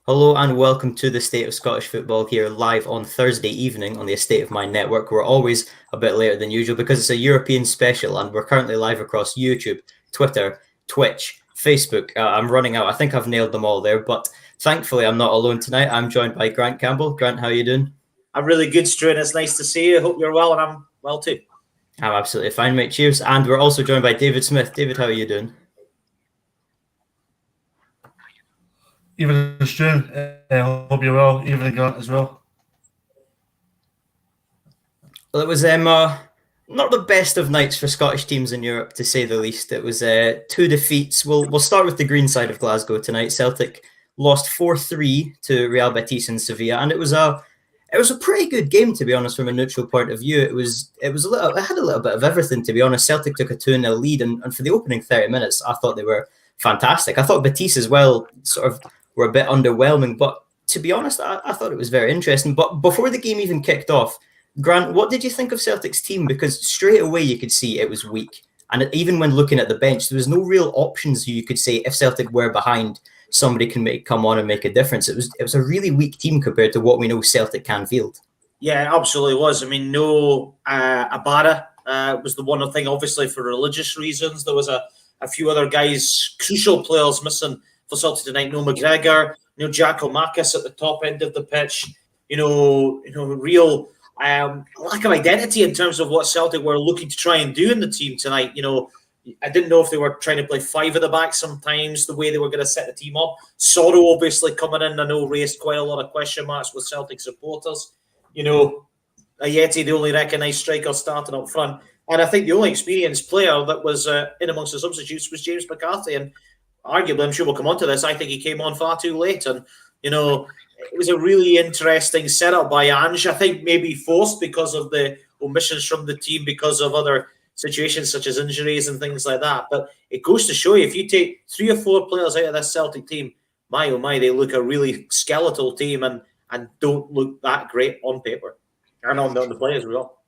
Hello and welcome to the State of Scottish Football here live on Thursday evening on the Estate of Mind network. We're always a bit later than usual because it's a European special and we're currently live across YouTube, Twitter, Twitch, Facebook. I'm running out. I think I've nailed them all there, but thankfully I'm not alone tonight. I'm joined by Grant Campbell. Grant, how are you doing? I'm really good, Stu, and it's nice to see you. Hope you're well, and I'm well too. I'm absolutely fine, mate. Cheers. And we're also joined by David Smith. David, how are you doing? Evening, Stu. Hope you're well. Evening, Grant, as well. Well, it was not the best of nights for Scottish teams in Europe, to say the least. It was two defeats. We'll start with the green side of Glasgow tonight. Celtic lost 4-3 to Real Betis in Sevilla, and it was a pretty good game, to be honest, from a neutral point of view. It had a little bit of everything, to be honest. Celtic took a 2-0 lead, and for the opening 30 minutes, I thought they were fantastic. I thought Betis as well sort of were a bit underwhelming, but to be honest, I thought it was very interesting. But before the game even kicked off, Grant, what did you think of Celtic's team? Because straight away you could see it was weak. And even when looking at the bench, there was no real options you could say if Celtic were behind, somebody can come on and make a difference. It was a really weak team compared to what we know Celtic can field. Yeah, it absolutely was. I mean, no Abada was the one thing, obviously, for religious reasons. There was a few other guys, crucial players missing for Celtic tonight. No McGregor, no Giacomakis at the top end of the pitch. Real lack of identity in terms of what Celtic were looking to try and do in the team tonight. I didn't know if they were trying to play five at the back sometimes, the way they were going to set the team up. Sorrow obviously coming in, I know, raised quite a lot of question marks with Celtic supporters. Ayeti, the only recognised striker, starting up front. And I think the only experienced player that was in amongst the substitutes was James McCarthy. And arguably, I'm sure we'll come on to this, I think he came on far too late. And, it was a really interesting setup by Ange. I think maybe forced because of the omissions from the team, because of other situations such as injuries and things like that. But it goes to show you, if you take 3 or 4 players out of this Celtic team, my oh my, they look a really skeletal team and don't look that great on paper and on the players as well.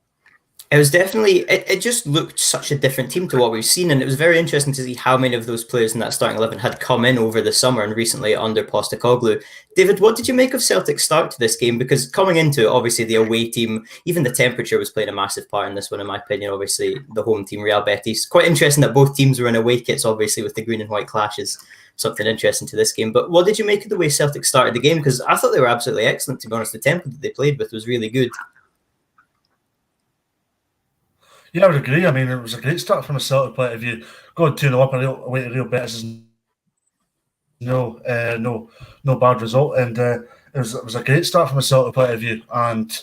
It was definitely, it just looked such a different team to what we've seen. And it was very interesting to see how many of those players in that starting 11 had come in over the summer and recently under Postecoglou. David, what did you make of Celtic's start to this game? Because coming into it, obviously the away team, even the temperature was playing a massive part in this one, in my opinion. Obviously, the home team, Real Betis. Quite interesting that both teams were in away kits, obviously, with the green and white clashes. Something interesting to this game. But what did you make of the way Celtic started the game? Because I thought they were absolutely excellent, to be honest. The tempo that they played with was really good. Yeah, I would agree. I mean, it was a great start from a Celtic point of view. Going 2-0 up away to Real Betis is no bad result, and it was a great start from a Celtic point of view. And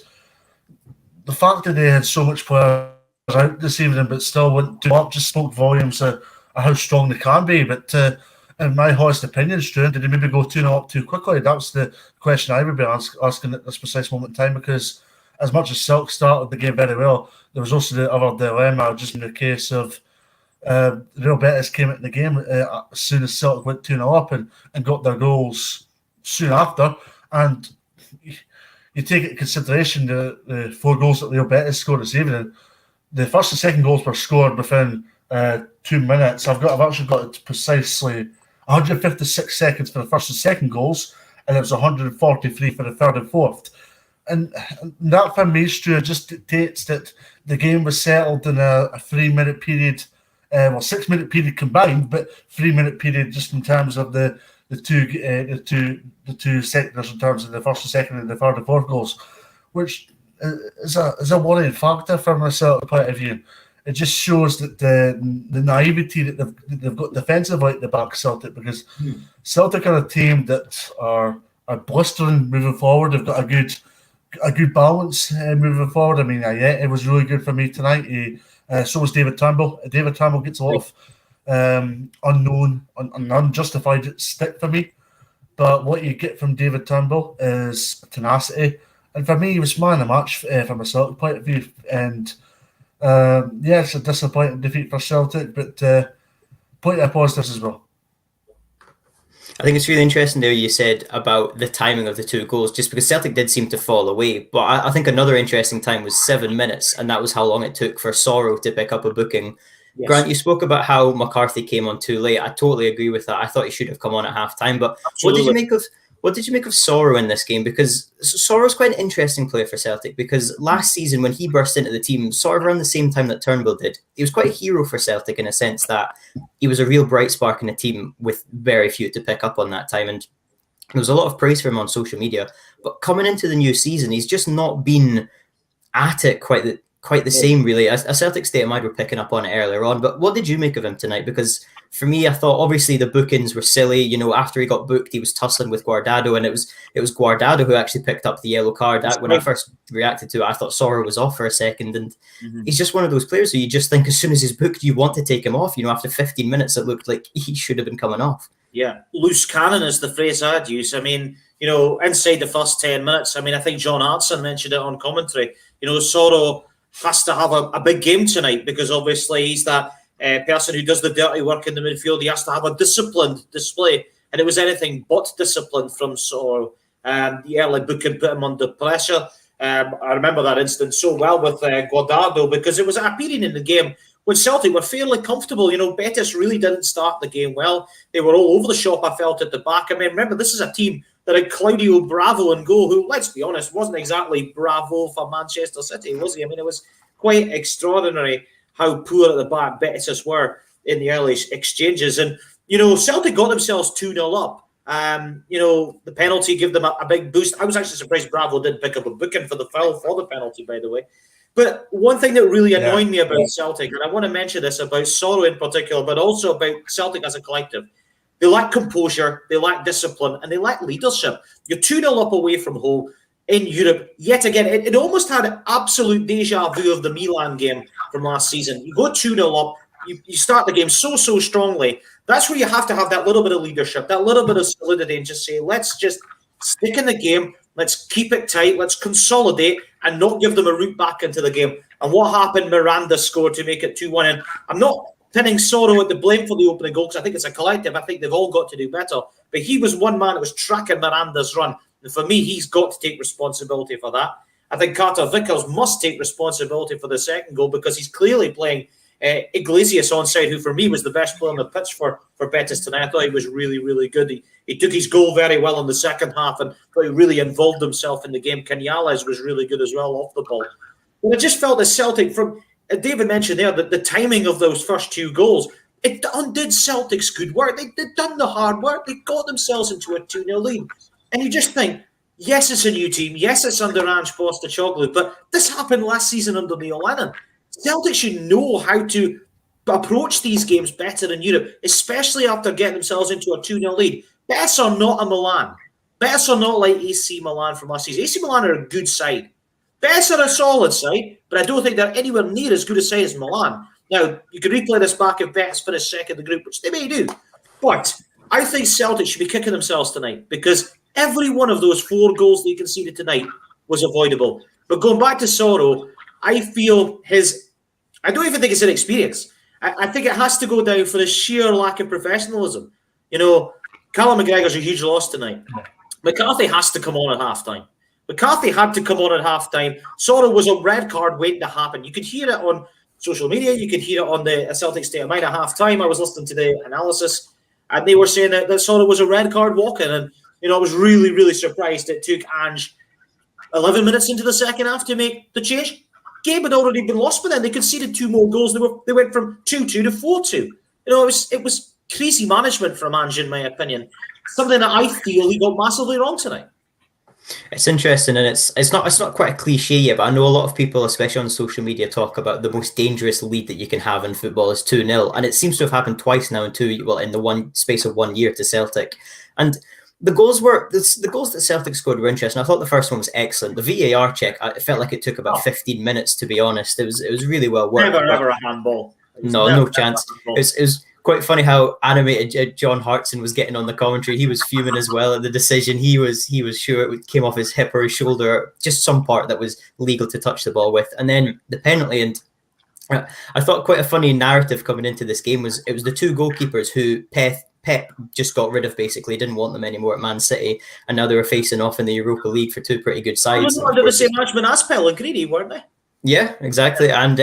the fact that they had so much players out this evening, but still went 2 up, just spoke volumes of how strong they can be. But in my honest opinion, Stu, did they maybe go 2-0 up too quickly? That's the question I would be asking at this precise moment in time, because as much as Celtic started the game very well, there was also the other dilemma, just in the case of Real Betis came into the game as soon as Celtic went 2-0 up and got their goals soon after. And you take into consideration the 4 goals that Real Betis scored this evening. The first and second goals were scored within 2 minutes. I've actually got it precisely 156 seconds for the first and second goals, and it was 143 for the third and fourth. And that for me, Stu, just dictates that the game was settled in a 3-minute period, 6-minute period combined, but 3-minute period just in terms of the two sectors in terms of the first and second and the third and fourth goals, which is a worrying factor from a Celtic point of view. It just shows that the naivety that they've got defensively at the back of Celtic, because Celtic are a team that are blistering moving forward. They've got a good balance moving forward. I mean, it was really good for me tonight. So was David Turnbull. David Turnbull gets a lot of unknown and unjustified stick for me. But what you get from David Turnbull is tenacity. And for me, he was man of the match from a Celtic point of view. And it's a disappointing defeat for Celtic, but point of positives as well. I think it's really interesting there you said about the timing of the 2 goals, just because Celtic did seem to fall away. But I think another interesting time was 7 minutes, and that was how long it took for Sorrow to pick up a booking. Yes. Grant, you spoke about how McCarthy came on too late. I totally agree with that. I thought he should have come on at half time. But Absolutely. What did you make of Sorrow in this game? Because Sorrow's quite an interesting player for Celtic, because last season when he burst into the team, sort of around the same time that Turnbull did, he was quite a hero for Celtic in a sense that he was a real bright spark in a team with very few to pick up on that time. And there was a lot of praise for him on social media. But coming into the new season, he's just not been at it quite the same, really. A Celtic state of mind were picking up on it earlier on. But what did you make of him tonight? Because for me, I thought obviously the bookings were silly. You know, after he got booked, he was tussling with Guardado, and it was Guardado who actually picked up the yellow card. When I first reacted to it, I thought Sorrow was off for a second, and he's just one of those players who you just think as soon as he's booked, you want to take him off. You know, after 15 minutes, it looked like he should have been coming off. Yeah, loose cannon is the phrase I'd use. I mean, you know, inside the first 10 minutes, I mean, I think John Hartson mentioned it on commentary. You know, Sorrow has to have a big game tonight because obviously he's that person who does the dirty work in the midfield. He has to have a disciplined display, and it was anything but disciplined from Sorrow. The early booking put him under pressure. I remember that instance so well with Guardado because it was at a period in the game when Celtic were fairly comfortable. You know, Betis really didn't start the game well. They were all over the shop, I felt, at the back. I mean, remember, this is a team that had Claudio Bravo in goal, who, let's be honest, wasn't exactly Bravo for Manchester City, was he? I mean, it was quite extraordinary how poor at the back Betis were in the early exchanges. And, you know, Celtic got themselves 2-0 up. You know, the penalty gave them a big boost. I was actually surprised Bravo did pick up a booking for the foul for the penalty, by the way. But one thing that really annoyed me about Celtic, and I want to mention this about Sorrow in particular, but also about Celtic as a collective, they lack composure, they lack discipline, and they lack leadership. You're 2-0 up away from home in Europe. Yet again, it almost had absolute deja vu of the Milan game from last season. You go 2-0 up, you start the game so strongly. That's where you have to have that little bit of leadership, that little bit of solidity, and just say, let's just stick in the game, let's keep it tight, let's consolidate, and not give them a route back into the game. And what happened? Miranda scored to make it 2-1. And I'm not pinning Sorrow at the blame for the opening goal because I think it's a collective. I think they've all got to do better. But he was one man that was tracking Miranda's run. And for me, he's got to take responsibility for that. I think Carter Vickers must take responsibility for the second goal because he's clearly playing Iglesias onside, who for me was the best player on the pitch for Betis tonight. I thought he was really, really good. He took his goal very well in the second half and he really involved himself in the game. Canales was really good as well off the ball. But I just felt that Celtic, from David mentioned there, that the timing of those first two goals, it undid Celtic's good work. They'd done the hard work. They got themselves into a 2-0 lead. And you just think, yes, it's a new team. Yes, it's under Ange Postecoglou, but this happened last season under Neil Lennon. Celtic should know how to approach these games better in Europe, especially after getting themselves into a 2-0 lead. Betis are not a Milan. Betis are not like AC Milan from last season. AC Milan are a good side. Betis are a solid side, but I don't think they're anywhere near as good a side as Milan. Now, you could replay this back if Betis finish second in the group, which they may do. But I think Celtic should be kicking themselves tonight because every one of those 4 goals they conceded tonight was avoidable. But going back to Sorrow, I feel I don't even think it's inexperience. I think it has to go down for the sheer lack of professionalism. You know, Callum McGregor's a huge loss tonight. McCarthy has to come on at halftime. McCarthy had to come on at halftime. Sorrow was a red card waiting to happen. You could hear it on social media. You could hear it on the Celtic State of Mind at halftime. I was listening to the analysis, and they were saying that Sorrow was a red card walking. And, you know, I was really, really surprised it took Ange 11 minutes into the second half to make the change. Game had already been lost by then. They conceded 2 more goals. They went from 2-2 to 4-2. You know, it was crazy management from Ange, in my opinion. Something that I feel he got massively wrong tonight. It's interesting, and it's not quite a cliche yet, but I know a lot of people, especially on social media, talk about the most dangerous lead that you can have in football is 2-0, and it seems to have happened twice now in the one space of 1 year to Celtic. And the goals that Celtic scored were interesting. I thought the first one was excellent. The VAR check, it felt like it took about 15 minutes, to be honest. It was really well worked. Never ever a handball. No chance. It was quite funny how animated John Hartson was getting on the commentary. He was fuming as well at the decision. He was sure it came off his hip or his shoulder, just some part that was legal to touch the ball with. And then the penalty, and I thought quite a funny narrative coming into this game was it was the 2 goalkeepers who Pep just got rid of, basically didn't want them anymore at Man City, and now they were facing off in the Europa League for 2 pretty good sides. They were under the same management as Pellegrini, weren't they? Yeah, exactly. And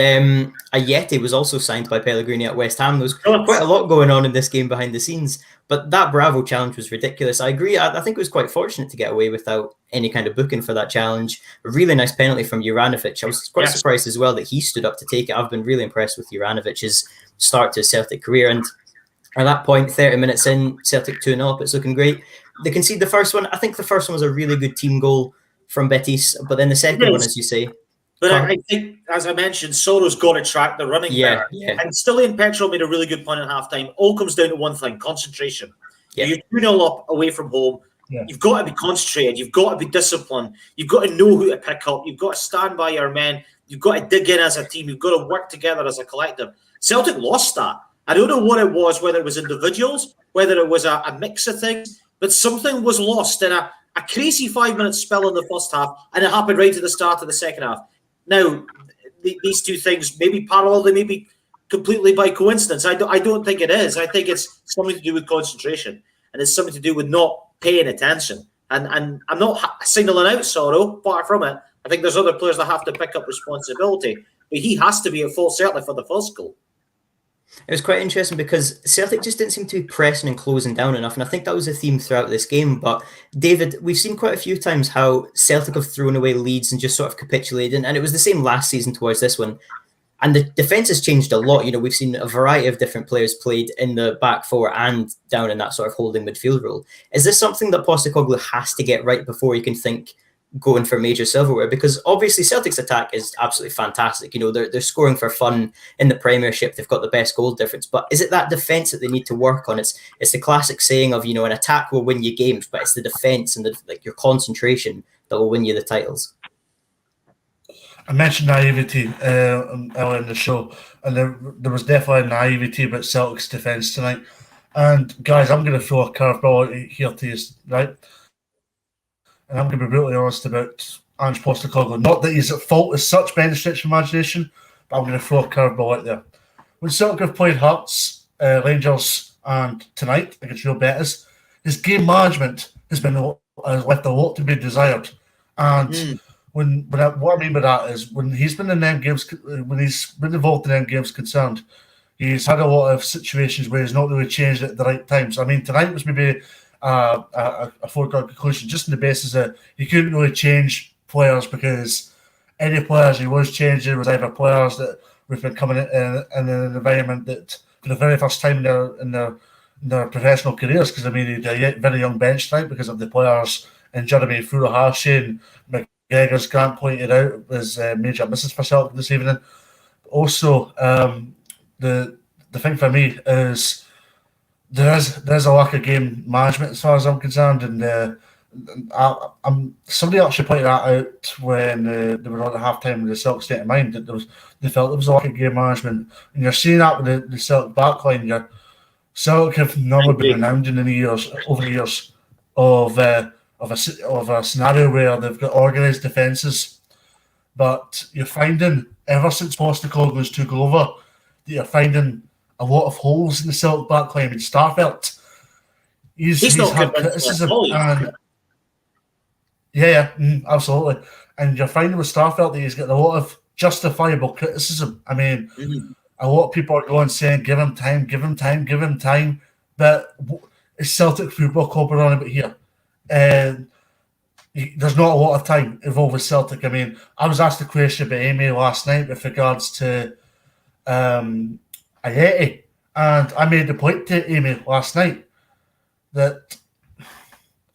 Ayeti was also signed by Pellegrini at West Ham. There was quite a lot going on in this game behind the scenes, but that Bravo challenge was ridiculous. I agree. I think it was quite fortunate to get away without any kind of booking for that challenge. A really nice penalty from Juranovic. I was quite surprised as well that he stood up to take it. I've been really impressed with Juranovic's start to his Celtic career. And at that point, 30 minutes in, Celtic 2-0 up. It's looking great. They conceded the first one. I think the first one was a really good team goal from Betis, but then the second one, as you say. But I think, as I mentioned, Soro's got to track the running better. Yeah. And Stilian Petrol made a really good point at halftime. All comes down to one thing: concentration. Yeah. You're 2-0 up away from home. Yeah. You've got to be concentrated. You've got to be disciplined. You've got to know who to pick up. You've got to stand by your men. You've got to dig in as a team. You've got to work together as a collective. Celtic lost that. I don't know what it was, whether it was individuals, whether it was a mix of things, but something was lost in a crazy 5-minute spell in the first half, and it happened right at the start of the second half. Now, these two things may be parallel, they may be completely by coincidence. I don't think it is. I think it's something to do with concentration, and it's something to do with not paying attention. And I'm not signaling out Soro, far from it. I think there's other players that have to pick up responsibility, but he has to be at full, certainly for the first goal. It was quite interesting because Celtic just didn't seem to be pressing and closing down enough, and I think that was a theme throughout this game. But David, we've seen quite a few times how Celtic have thrown away leads and just sort of capitulated, and it was the same last season towards this one. And the defence has changed a lot. You know, we've seen a variety of different players played in the back four and down in that sort of holding midfield role. Is this something that Postecoglou has to get right before you can think going for major silverware? Because obviously Celtic's attack is absolutely fantastic. You know, they're scoring for fun in the Premiership. They've got the best goal difference. But is it that defence that they need to work on? It's the classic saying of, you know, an attack will win you games, but it's the defence and your concentration that will win you the titles. I mentioned naivety earlier in the show, and there was definitely naivety about Celtic's defence tonight. And guys, I'm going to throw a curveball here to you, right? And I'm going to be brutally honest about Ange Postecoglou. Not that he's at fault as such by any stretch of imagination, but I'm going to throw a curveball out there. When Celtic have played Hearts, Rangers, and tonight against Real Betis, his game management has left a lot to be desired. And what I mean by that is when he's been in them games, when he's been involved in them games concerned, he's had a lot of situations where he's not really changed at the right times. I mean, tonight was maybe a foregone conclusion, just on the basis that he couldn't really change players because any players he was changing was either players that we've been coming in an environment that for the very first time in their professional careers, because I mean he had a very young bench tonight because of the players in Jeremy Furuhashi and McGregor's Grant pointed out was major misses for Celtic this evening. Also, the thing for me is there's a lack of game management as far as I'm concerned, and somebody actually pointed that out when they were on at halftime with the Celtic state of mind that they felt there was a lack of game management, and you're seeing that with the Celtic backline. Celtic have normally been renowned over the years of a scenario where they've got organised defences, but you're finding ever since Postecoglou's took over that you're finding a lot of holes in the Celtic backline. I mean, Starfelt, he's had criticism. Absolutely. And you're finding with Starfelt that he's getting a lot of justifiable criticism. I mean, a lot of people are going saying, give him time. But it's Celtic Football Club we're on about here. And there's not a lot of time involved with Celtic. I mean, I was asked a question about Amy last night with regards to Ayeti, and I made the point to Amy last night that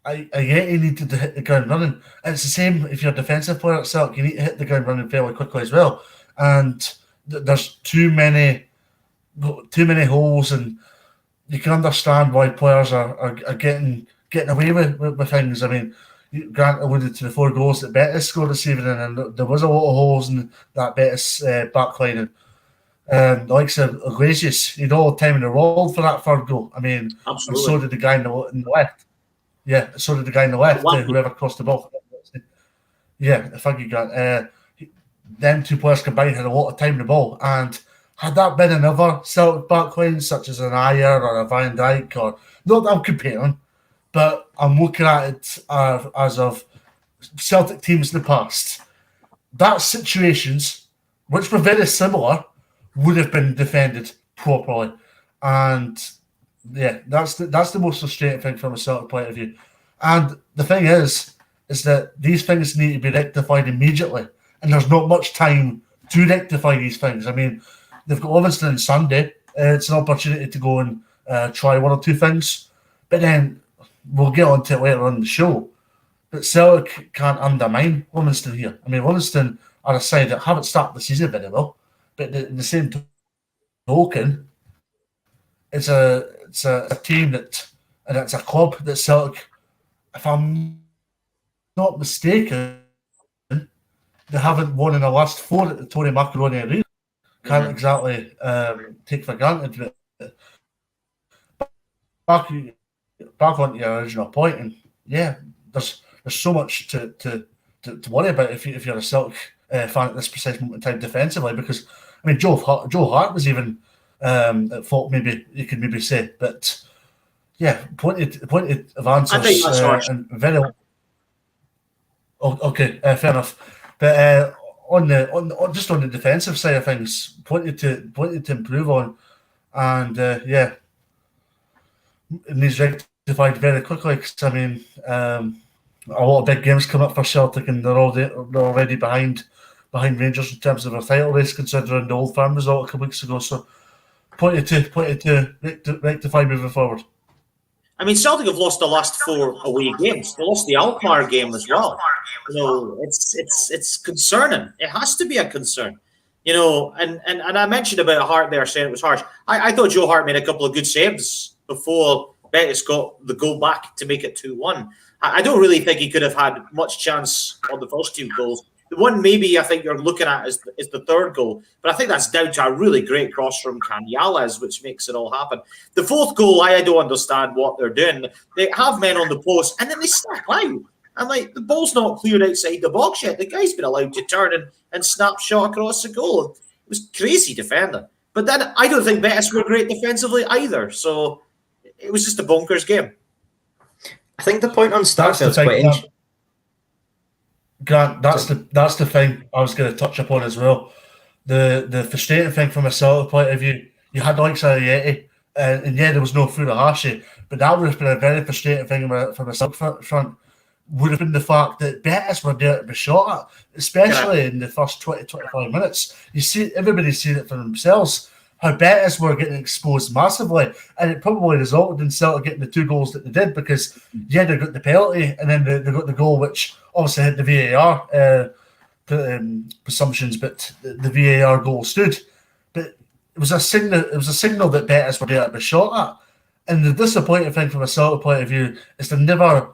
Ayeti needed to hit the ground running. And it's the same if you're a defensive player at Celtic, you need to hit the ground running fairly quickly as well. And there's too many holes, and you can understand why players are getting away with things. I mean, Grant alluded to the 4 goals that Betis scored this evening, and there was a lot of holes in that Betis backline. And the likes of Iglesias, he'd all the time in the world for that 3rd goal. I mean, absolutely. And so did the guy in the left. Yeah, so did the guy in the left, whoever crossed the ball. Yeah, thank you, Grant. Them 2 players combined had a lot of time in the ball, and had that been another Celtic backline, such as an Ayer or a Van Dijk, or not that I'm comparing, but I'm looking at it as of Celtic teams in the past. That's situations which were very similar, would have been defended properly. And yeah, that's the most frustrating thing from a Celtic point of view. And the thing is that these things need to be rectified immediately, and there's not much time to rectify these things. I mean, they've got Livingston on Sunday. It's an opportunity to go and try one or two things, but then we'll get on to it later on in the show. But Celtic can't undermine Livingston here. I mean, Livingston are a side that haven't started the season very well, but in the same token, it's a team that, and it's a club that Celtic, if I'm not mistaken, they haven't won in the last 4 at the Tony Macaroni Arena. Can't exactly take for granted. But back on your original point, and yeah, there's so much to worry about if you're a Celtic fan at this precise moment in time defensively, because I mean Joe Hart was even at fault, maybe you could maybe say, but yeah, plenty of answers. I think that's harsh. And very okay, fair enough. But on the defensive side of things, plenty to improve on, and yeah, it needs rectified very quickly. Because I mean, a lot of big games come up for Celtic, and they're already behind Rangers in terms of their title race, considering the Old Firm result a couple of weeks ago. So, plenty to rectify moving forward. I mean, Celtic have lost the last 4 away games. They lost the Alkmaar game as well. You know, it's concerning. It has to be a concern. You know, and I mentioned about Hart there saying it was harsh. I thought Joe Hart made a couple of good saves before Betis got the goal back to make it 2-1. I don't really think he could have had much chance on the first 2 goals. The one maybe I think you're looking at is the third goal, but I think that's down to a really great cross from Canales, which makes it all happen. The fourth goal, I don't understand what they're doing. They have men on the post, and then they snap out. And like the ball's not cleared outside the box yet. The guy's been allowed to turn and snap shot across the goal. It was crazy defending. But then I don't think Betis were great defensively either. So it was just a bonkers game. I think the point on Starfeld's quite interesting. Grant, that's the thing I was going to touch upon as well. The frustrating thing from a Celtic point of view, you had like Ariete, and yeah, there was no Furuhashi, but that would have been a very frustrating thing from a Celtic front. Would have been the fact that Betis were there to be shot at, especially in the first 20-25 minutes. You see, everybody's seen it for themselves. How Betis were getting exposed massively, and it probably resulted in Celtic getting the 2 goals that they did, because yeah, they got the penalty and then they got the goal, which obviously had the VAR presumptions, but the VAR goal stood. But it was a signal that Betis were there to be shot at. And the disappointing thing from a Celtic point of view is they never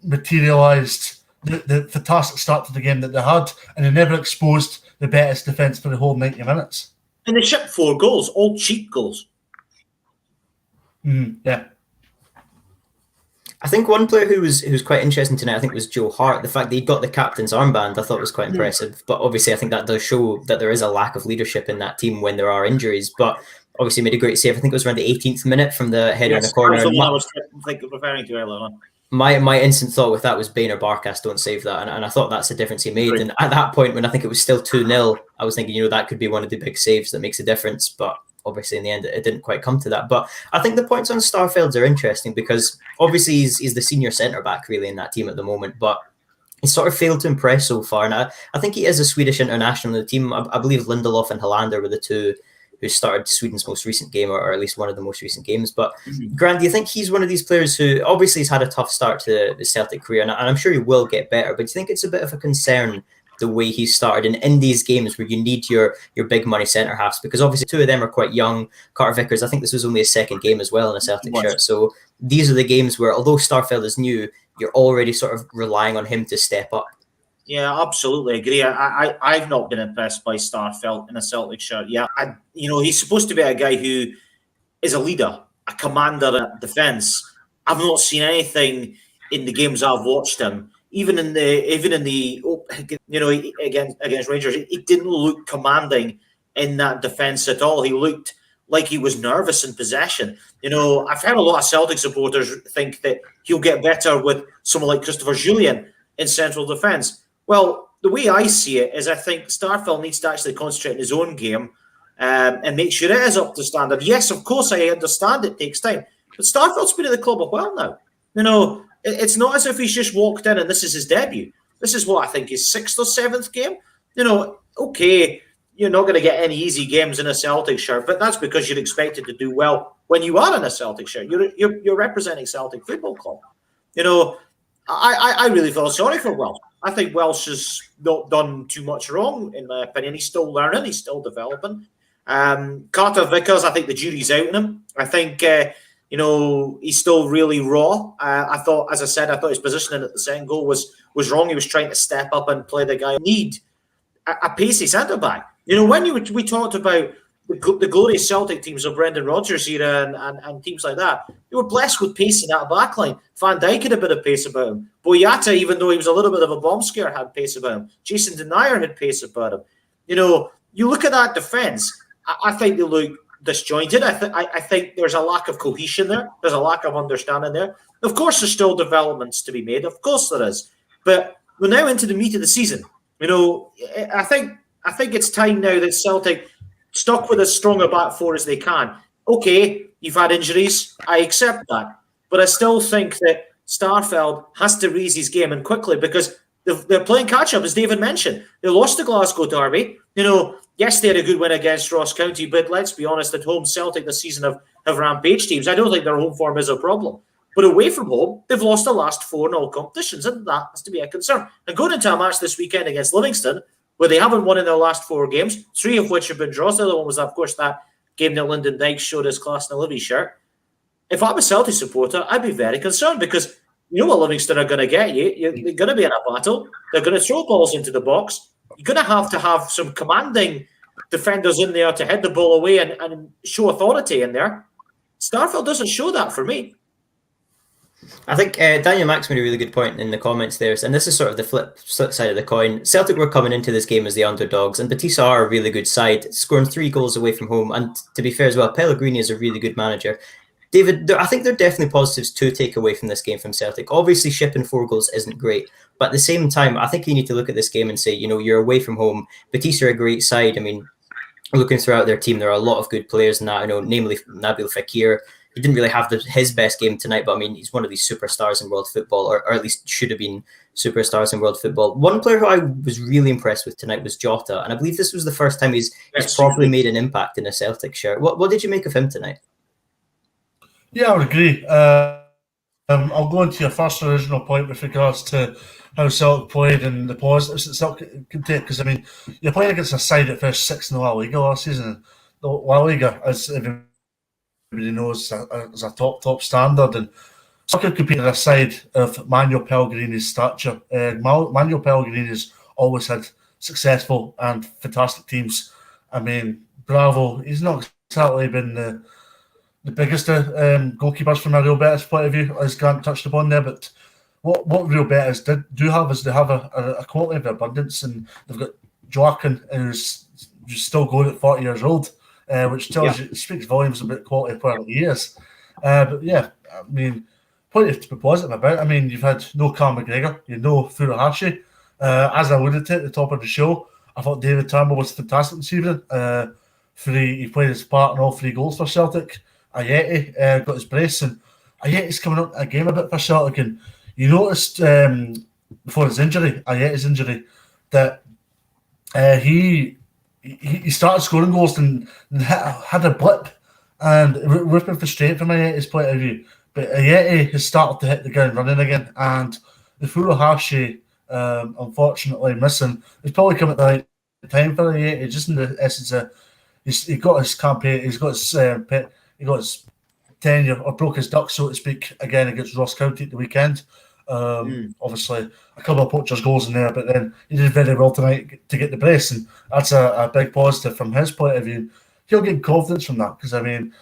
materialised the fantastic start to the game that they had, and they never exposed the Betis defence for the whole 90 minutes. And they shipped 4 goals, all cheap goals. Yeah. I think one player who was quite interesting tonight, I think, was Joe Hart. The fact that he got the captain's armband, I thought was quite impressive. But obviously, I think that does show that there is a lack of leadership in that team when there are injuries. But obviously, made a great save. I think it was around the 18th minute from the header in the corner. That's the one I was referring to earlier on. My instant thought with that was Bain or Barkas don't save that, and I thought that's the difference he made. Right. And at that point, when I think it was still 2-0, I was thinking, that could be one of the big saves that makes a difference. But obviously, in the end, it didn't quite come to that. But I think the points on Starfelds are interesting because obviously he's the senior centre back really in that team at the moment, but he's sort of failed to impress so far. And I think he is a Swedish international in the team. I believe Lindelof and Hollander were the 2 who started Sweden's most recent game, or at least one of the most recent games. But Grant, do you think he's one of these players who obviously has had a tough start to the Celtic career, and I'm sure he will get better, but do you think it's a bit of a concern the way he started in these games where you need your big money centre halves? Because obviously 2 of them are quite young. Carter Vickers, I think this was only his 2nd game as well in a Celtic shirt. So these are the games where, although Starfeld is new, you're already sort of relying on him to step up. Yeah, absolutely agree. I've not been impressed by Starfelt in a Celtic shirt. Yeah, he's supposed to be a guy who is a leader, a commander at defence. I've not seen anything in the games I've watched him. Even in the against Rangers, he didn't look commanding in that defence at all. He looked like he was nervous in possession. I've heard a lot of Celtic supporters think that he'll get better with someone like Christopher Jullien in central defence. Well, the way I see it is I think Starfelt needs to actually concentrate on his own game and make sure it is up to standard. Yes, of course, I understand it takes time. But Starfelt's been at the club a while now. You know, it's not as if he's just walked in and this is his debut. This is what I think his 6th or 7th game. You know, okay, you're not going to get any easy games in a Celtic shirt, but that's because you're expected to do well when you are in a Celtic shirt. You're representing Celtic Football Club. You know, I really feel sorry for Welsh. I think Welsh has not done too much wrong, in my opinion. He's still learning. He's still developing. Carter Vickers, I think the jury's out on him. I think, you know, he's still really raw. I thought, as I said, his positioning at the second goal was wrong. He was trying to step up and play the guy. Need a pacey centre-back. You know, when we talked about the glorious Celtic teams of Brendan Rodgers era and teams like that, they were blessed with pace in that backline. Van Dijk had a bit of pace about him. Boyata, even though he was a little bit of a bomb scare, had pace about him. Jason Denayer had pace about him. You know, you look at that defence, I think they look disjointed. I think there's a lack of cohesion there. There's a lack of understanding there. Of course, there's still developments to be made. Of course there is. But we're now into the meat of the season. You know, I think it's time now that Celtic stuck with as strong a back four as they can. Okay, you've had injuries. I accept that. But I still think that Starfelt has to raise his game and quickly because they're playing catch-up, as David mentioned. They lost the Glasgow derby. You know, yes, they had a good win against Ross County, but let's be honest, at home, Celtic this season have rampage teams. I don't think their home form is a problem. But away from home, they've lost the last 4 in all competitions, and that has to be a concern. And going into a match this weekend against Livingston, where they haven't won in their last 4 games, 3 of which have been draws. The other one was, of course, that game that Lyndon Dykes showed his class in a Livy shirt. If I'm a Celtic supporter, I'd be very concerned because you know what Livingston are going to get you. They're going to be in a battle. They're going to throw balls into the box. You're going to have some commanding defenders in there to head the ball away and show authority in there. Starfelt doesn't show that for me. I think Daniel Max made a really good point in the comments there, and this is sort of the flip side of the coin. Celtic were coming into this game as the underdogs, and Betis are a really good side, scoring 3 goals away from home. And to be fair as well, Pellegrini is a really good manager. David, I think there are definitely positives to take away from this game from Celtic. Obviously, shipping 4 goals isn't great, but at the same time, I think you need to look at this game and say, you know, you're away from home. Betis are a great side. I mean, looking throughout their team, there are a lot of good players in that, you know, namely Nabil Fekir. He didn't really have his best game tonight, but I mean, he's one of these superstars in world football, or at least should have been superstars in world football. One player who I was really impressed with tonight was Jota, and I believe this was the first time he's properly made an impact in a Celtic shirt. What did you make of him tonight? Yeah, I would agree. I'll go into your first original point with regards to how Celtic played and the positives that Celtic could take. Because, I mean, you're playing against a side that finished 6th in the La Liga last season. The La Liga, as everybody knows, is a top standard. And Celtic competed a side of Manuel Pellegrini's stature. Manuel Pellegrini's always had successful and fantastic teams. I mean, bravo. He's not exactly been the biggest goalkeepers from a Real Betis point of view, as Grant touched upon there, but what Real Betis do have is they have a quality of abundance, and they've got Joaquin, who's still going at 40 years old, which tells you, speaks volumes about the quality of player that he is. But yeah, I mean, plenty to be positive about. I mean, you've had no Carl McGregor, you know Furuhashi. As I alluded to at the top of the show, I thought David Turnbull was fantastic this evening. He played his part in all 3 goals for Celtic. Ayeti got his brace, and Ayeti's coming up a game a bit for Celtic, and you noticed before his injury, Ayeti's injury, that he started scoring goals and had a blip, and it would have been frustrating from Ayeti's point of view. But Ayeti has started to hit the ground running again, and the Furuhashi, unfortunately missing, it's probably come at the right time for Ayeti, just in the essence of he got his campaign, he got his tenure, or broke his duck, so to speak, again against Ross County at the weekend. Obviously, a couple of poachers' goals in there, but then he did very well tonight to get the brace, and that's a big positive from his point of view. He'll get confidence from that, because, I mean,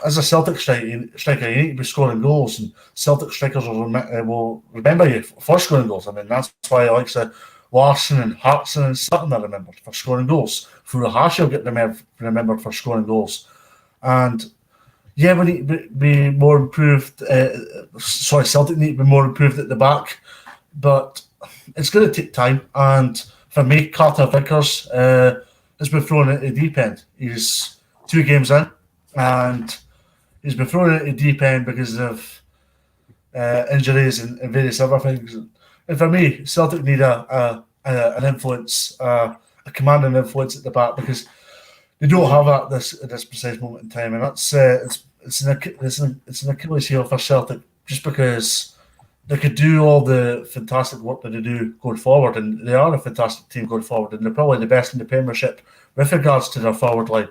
as a Celtic striker, you need to be scoring goals, and Celtic strikers will remember you for scoring goals. I mean, that's why I like Larsson and Hartson and Sutton are remembered for scoring goals. Furuhashi will get remembered for scoring goals. And yeah, we need to be more improved. Celtic need to be more improved at the back. But it's going to take time. And for me, Carter Vickers has been thrown at the deep end. He's 2 games in, and he's been thrown at the deep end because of injuries and various other things. And for me, Celtic need an influence, a commanding influence at the back, because they don't have that at this precise moment in time, and that's it's an Achilles heel for Celtic, just because they could do all the fantastic work that they do going forward, and they are a fantastic team going forward, and they're probably the best in the Premiership with regards to their forward line.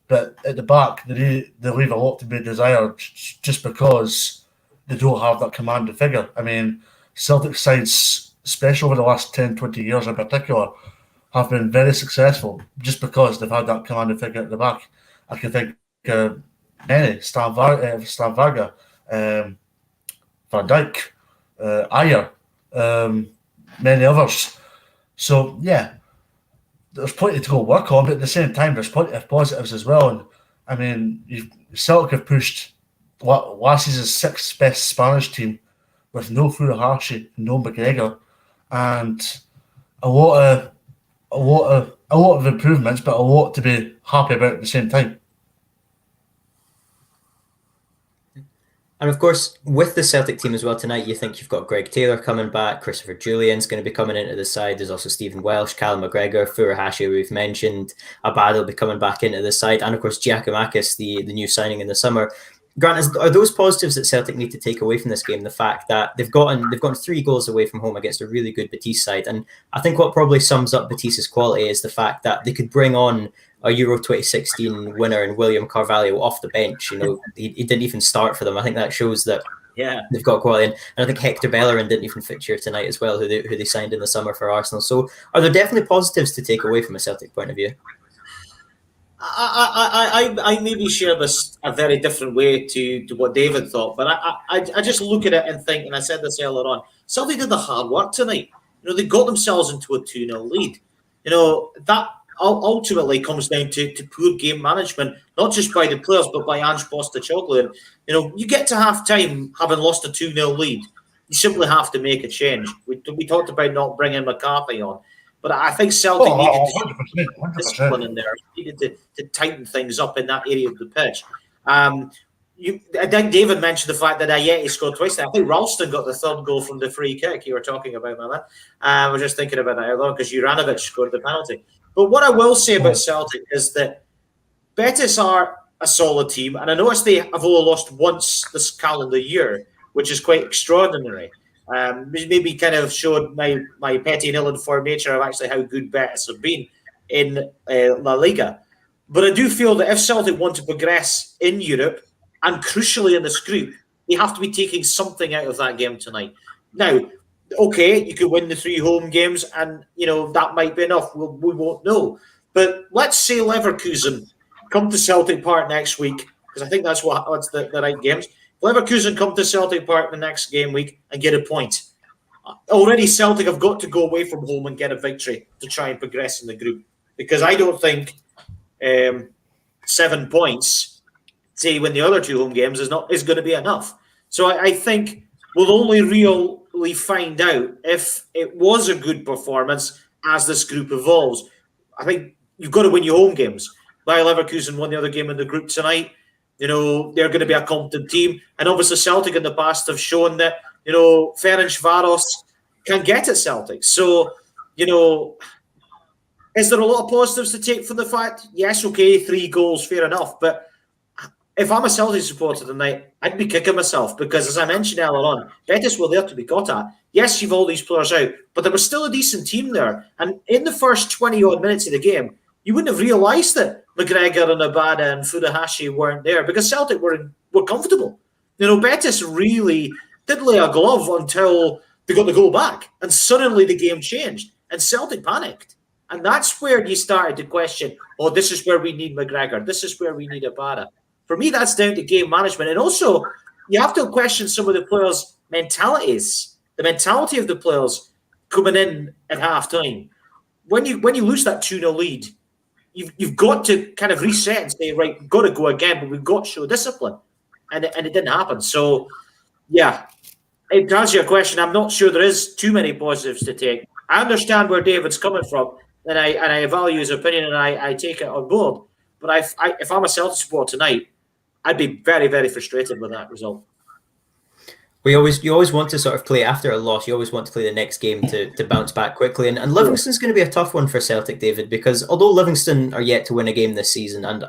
But at the back, they leave a lot to be desired, just because they don't have that commanding figure. I mean, Celtic sides, especially over the last 10, 20 years in particular, have been very successful just because they've had that commanding figure at the back. I can think many, Stan Varga, Van Dijk, Ayer, many others. So, yeah, there's plenty to go work on, but at the same time, there's plenty of positives as well. And I mean, Celtic have pushed last season's 6th best Spanish team with no Furuhashi, no McGregor, and a lot of improvements, but a lot to be happy about at the same time. And of course, with the Celtic team as well tonight, you think you've got Greg Taylor coming back, Christopher Julian's going to be coming into the side. There's also Stephen Welsh, Callum McGregor, Furuhashi, we've mentioned. Abad will be coming back into the side, and of course Giacomakis, the new signing in the summer. Grant, are those positives that Celtic need to take away from this game? The fact that they've gotten 3 goals away from home against a really good Betis side, and I think what probably sums up Betis's quality is the fact that they could bring on a Euro 2016 winner in William Carvalho off the bench. You know, he didn't even start for them. I think that shows that they've got quality. And I think Hector Bellerin didn't even feature tonight as well, who they signed in the summer for Arsenal. So are there definitely positives to take away from a Celtic point of view? I maybe share this a very different way to what David thought, but I just look at it and think, and I said this earlier on, Celtic did the hard work tonight. You know, they got themselves into a 2-0 lead. You know, that ultimately comes down to poor game management, not just by the players, but by Ange Postecoglou. You know, you get to half-time having lost a 2-0 lead, you simply have to make a change. We talked about not bringing McCarthy on, but I think Celtic needed 100%. Discipline in there, needed to tighten things up in that area of the pitch. I think David mentioned the fact that Ayeti scored twice. I think Ralston got the 3rd goal from the free kick you were talking about, my man. I was just thinking about that earlier because Juranovic scored the penalty. But what I will say about Celtic is that Betis are a solid team, and I noticed they have only lost once this calendar year, which is quite extraordinary. Maybe kind of showed my petty and ill-informed nature of actually how good Betis have been in La Liga. But I do feel that if Celtic want to progress in Europe, and crucially in this group, they have to be taking something out of that game tonight. Now, okay, you could win the 3 home games, and you know that might be enough. We won't know. But let's say Leverkusen come to Celtic Park next week, because I think that's the right games. Leverkusen come to Celtic Park the next game week and get a point. Already Celtic have got to go away from home and get a victory to try and progress in the group, because I don't think 7 points, say, win the other 2 home games is going to be enough. So I think we'll only really find out if it was a good performance as this group evolves. I think you've got to win your home games. Bayer Leverkusen won the other game in the group tonight. You know, they're going to be a competent team. And obviously Celtic in the past have shown that, you know, Ferencváros can get at Celtic. So, you know, is there a lot of positives to take from the fact? Yes, okay, 3 goals, fair enough. But if I'm a Celtic supporter tonight, I'd be kicking myself because, as I mentioned earlier on, Betis were there to be got at. Yes, you've all these players out, but there was still a decent team there. And in the first 20-odd minutes of the game, you wouldn't have realised that McGregor and Abada and Furuhashi weren't there because Celtic were comfortable. You know, Betis really did lay a glove until they got the goal back. And suddenly the game changed. And Celtic panicked. And that's where you started to question, oh, this is where we need McGregor. This is where we need Abada. For me, that's down to game management. And also, you have to question some of the players' mentalities. The mentality of the players coming in at half-time. When you lose that 2-0 lead, you've got to kind of reset and say, right, we've got to go again, but we've got to show discipline. And it didn't happen. So, yeah, To answer your question, I'm not sure there is too many positives to take. I understand where David's coming from, and I value his opinion, and I take it on board. But if I'm a Celtic supporter tonight, I'd be very, very frustrated with that result. You always want to sort of play after a loss. You always want to play the next game to bounce back quickly. And Livingston's going to be a tough one for Celtic, David, because although Livingston are yet to win a game this season, and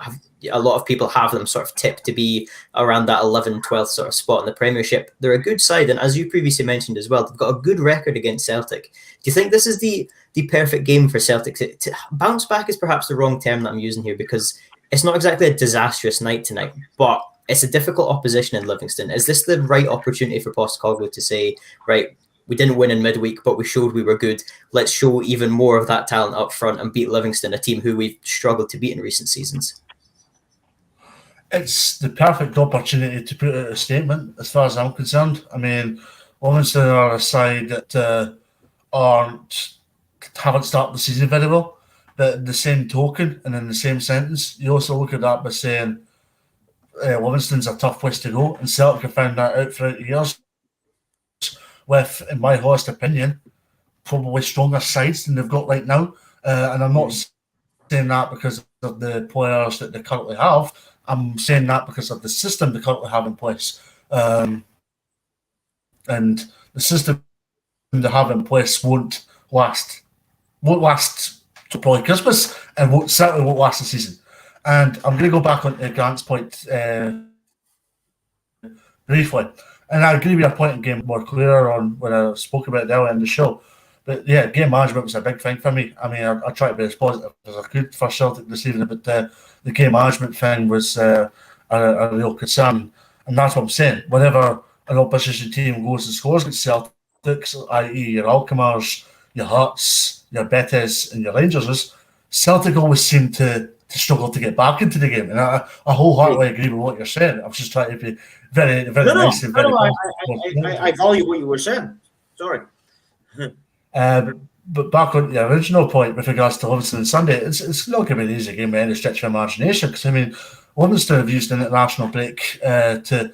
a lot of people have them sort of tipped to be around that 11th, 12th sort of spot in the Premiership, they're a good side. And as you previously mentioned as well, they've got a good record against Celtic. Do you think this is the perfect game for Celtic to bounce back? Is perhaps the wrong term that I'm using here, because it's not exactly a disastrous night tonight, but it's a difficult opposition in Livingston. Is this the right opportunity for Postecoglou to say, right, we didn't win in midweek, but we showed we were good. Let's show even more of that talent up front and beat Livingston, a team who we've struggled to beat in recent seasons? It's the perfect opportunity to put out a statement, as far as I'm concerned. I mean, Livingston are a side that haven't started the season very well. But the same token, and in the same sentence, you also look at that by saying, Livingston's a tough place to go, and Celtic have found that out throughout the years with, in my honest opinion, probably stronger sides than they've got right now. And I'm not saying that because of the players that they currently have. I'm saying that because of the system they currently have in place. And the system they have in place won't last to probably Christmas, and certainly won't last the season. And I'm going to go back on to Grant's point briefly. And I agree with your point in game more clearer on when I spoke about it earlier in the show. But yeah, game management was a big thing for me. I mean, I tried to be as positive as I could for Celtic this evening, but the game management thing was a real concern. And that's what I'm saying. Whenever an opposition team goes and scores against Celtics, i.e. your Alkmaars, your Hearts, your Betis, and your Rangers, Celtic always seem to struggle to get back into the game. And I wholeheartedly agree with what you're saying. I was just trying to be very, very nice and very I value what you were saying. Sorry. But back on the original point with regards to Livingston and Sunday, it's not going to be an easy game by any stretch of imagination, because, I mean, Livingston have used an international break to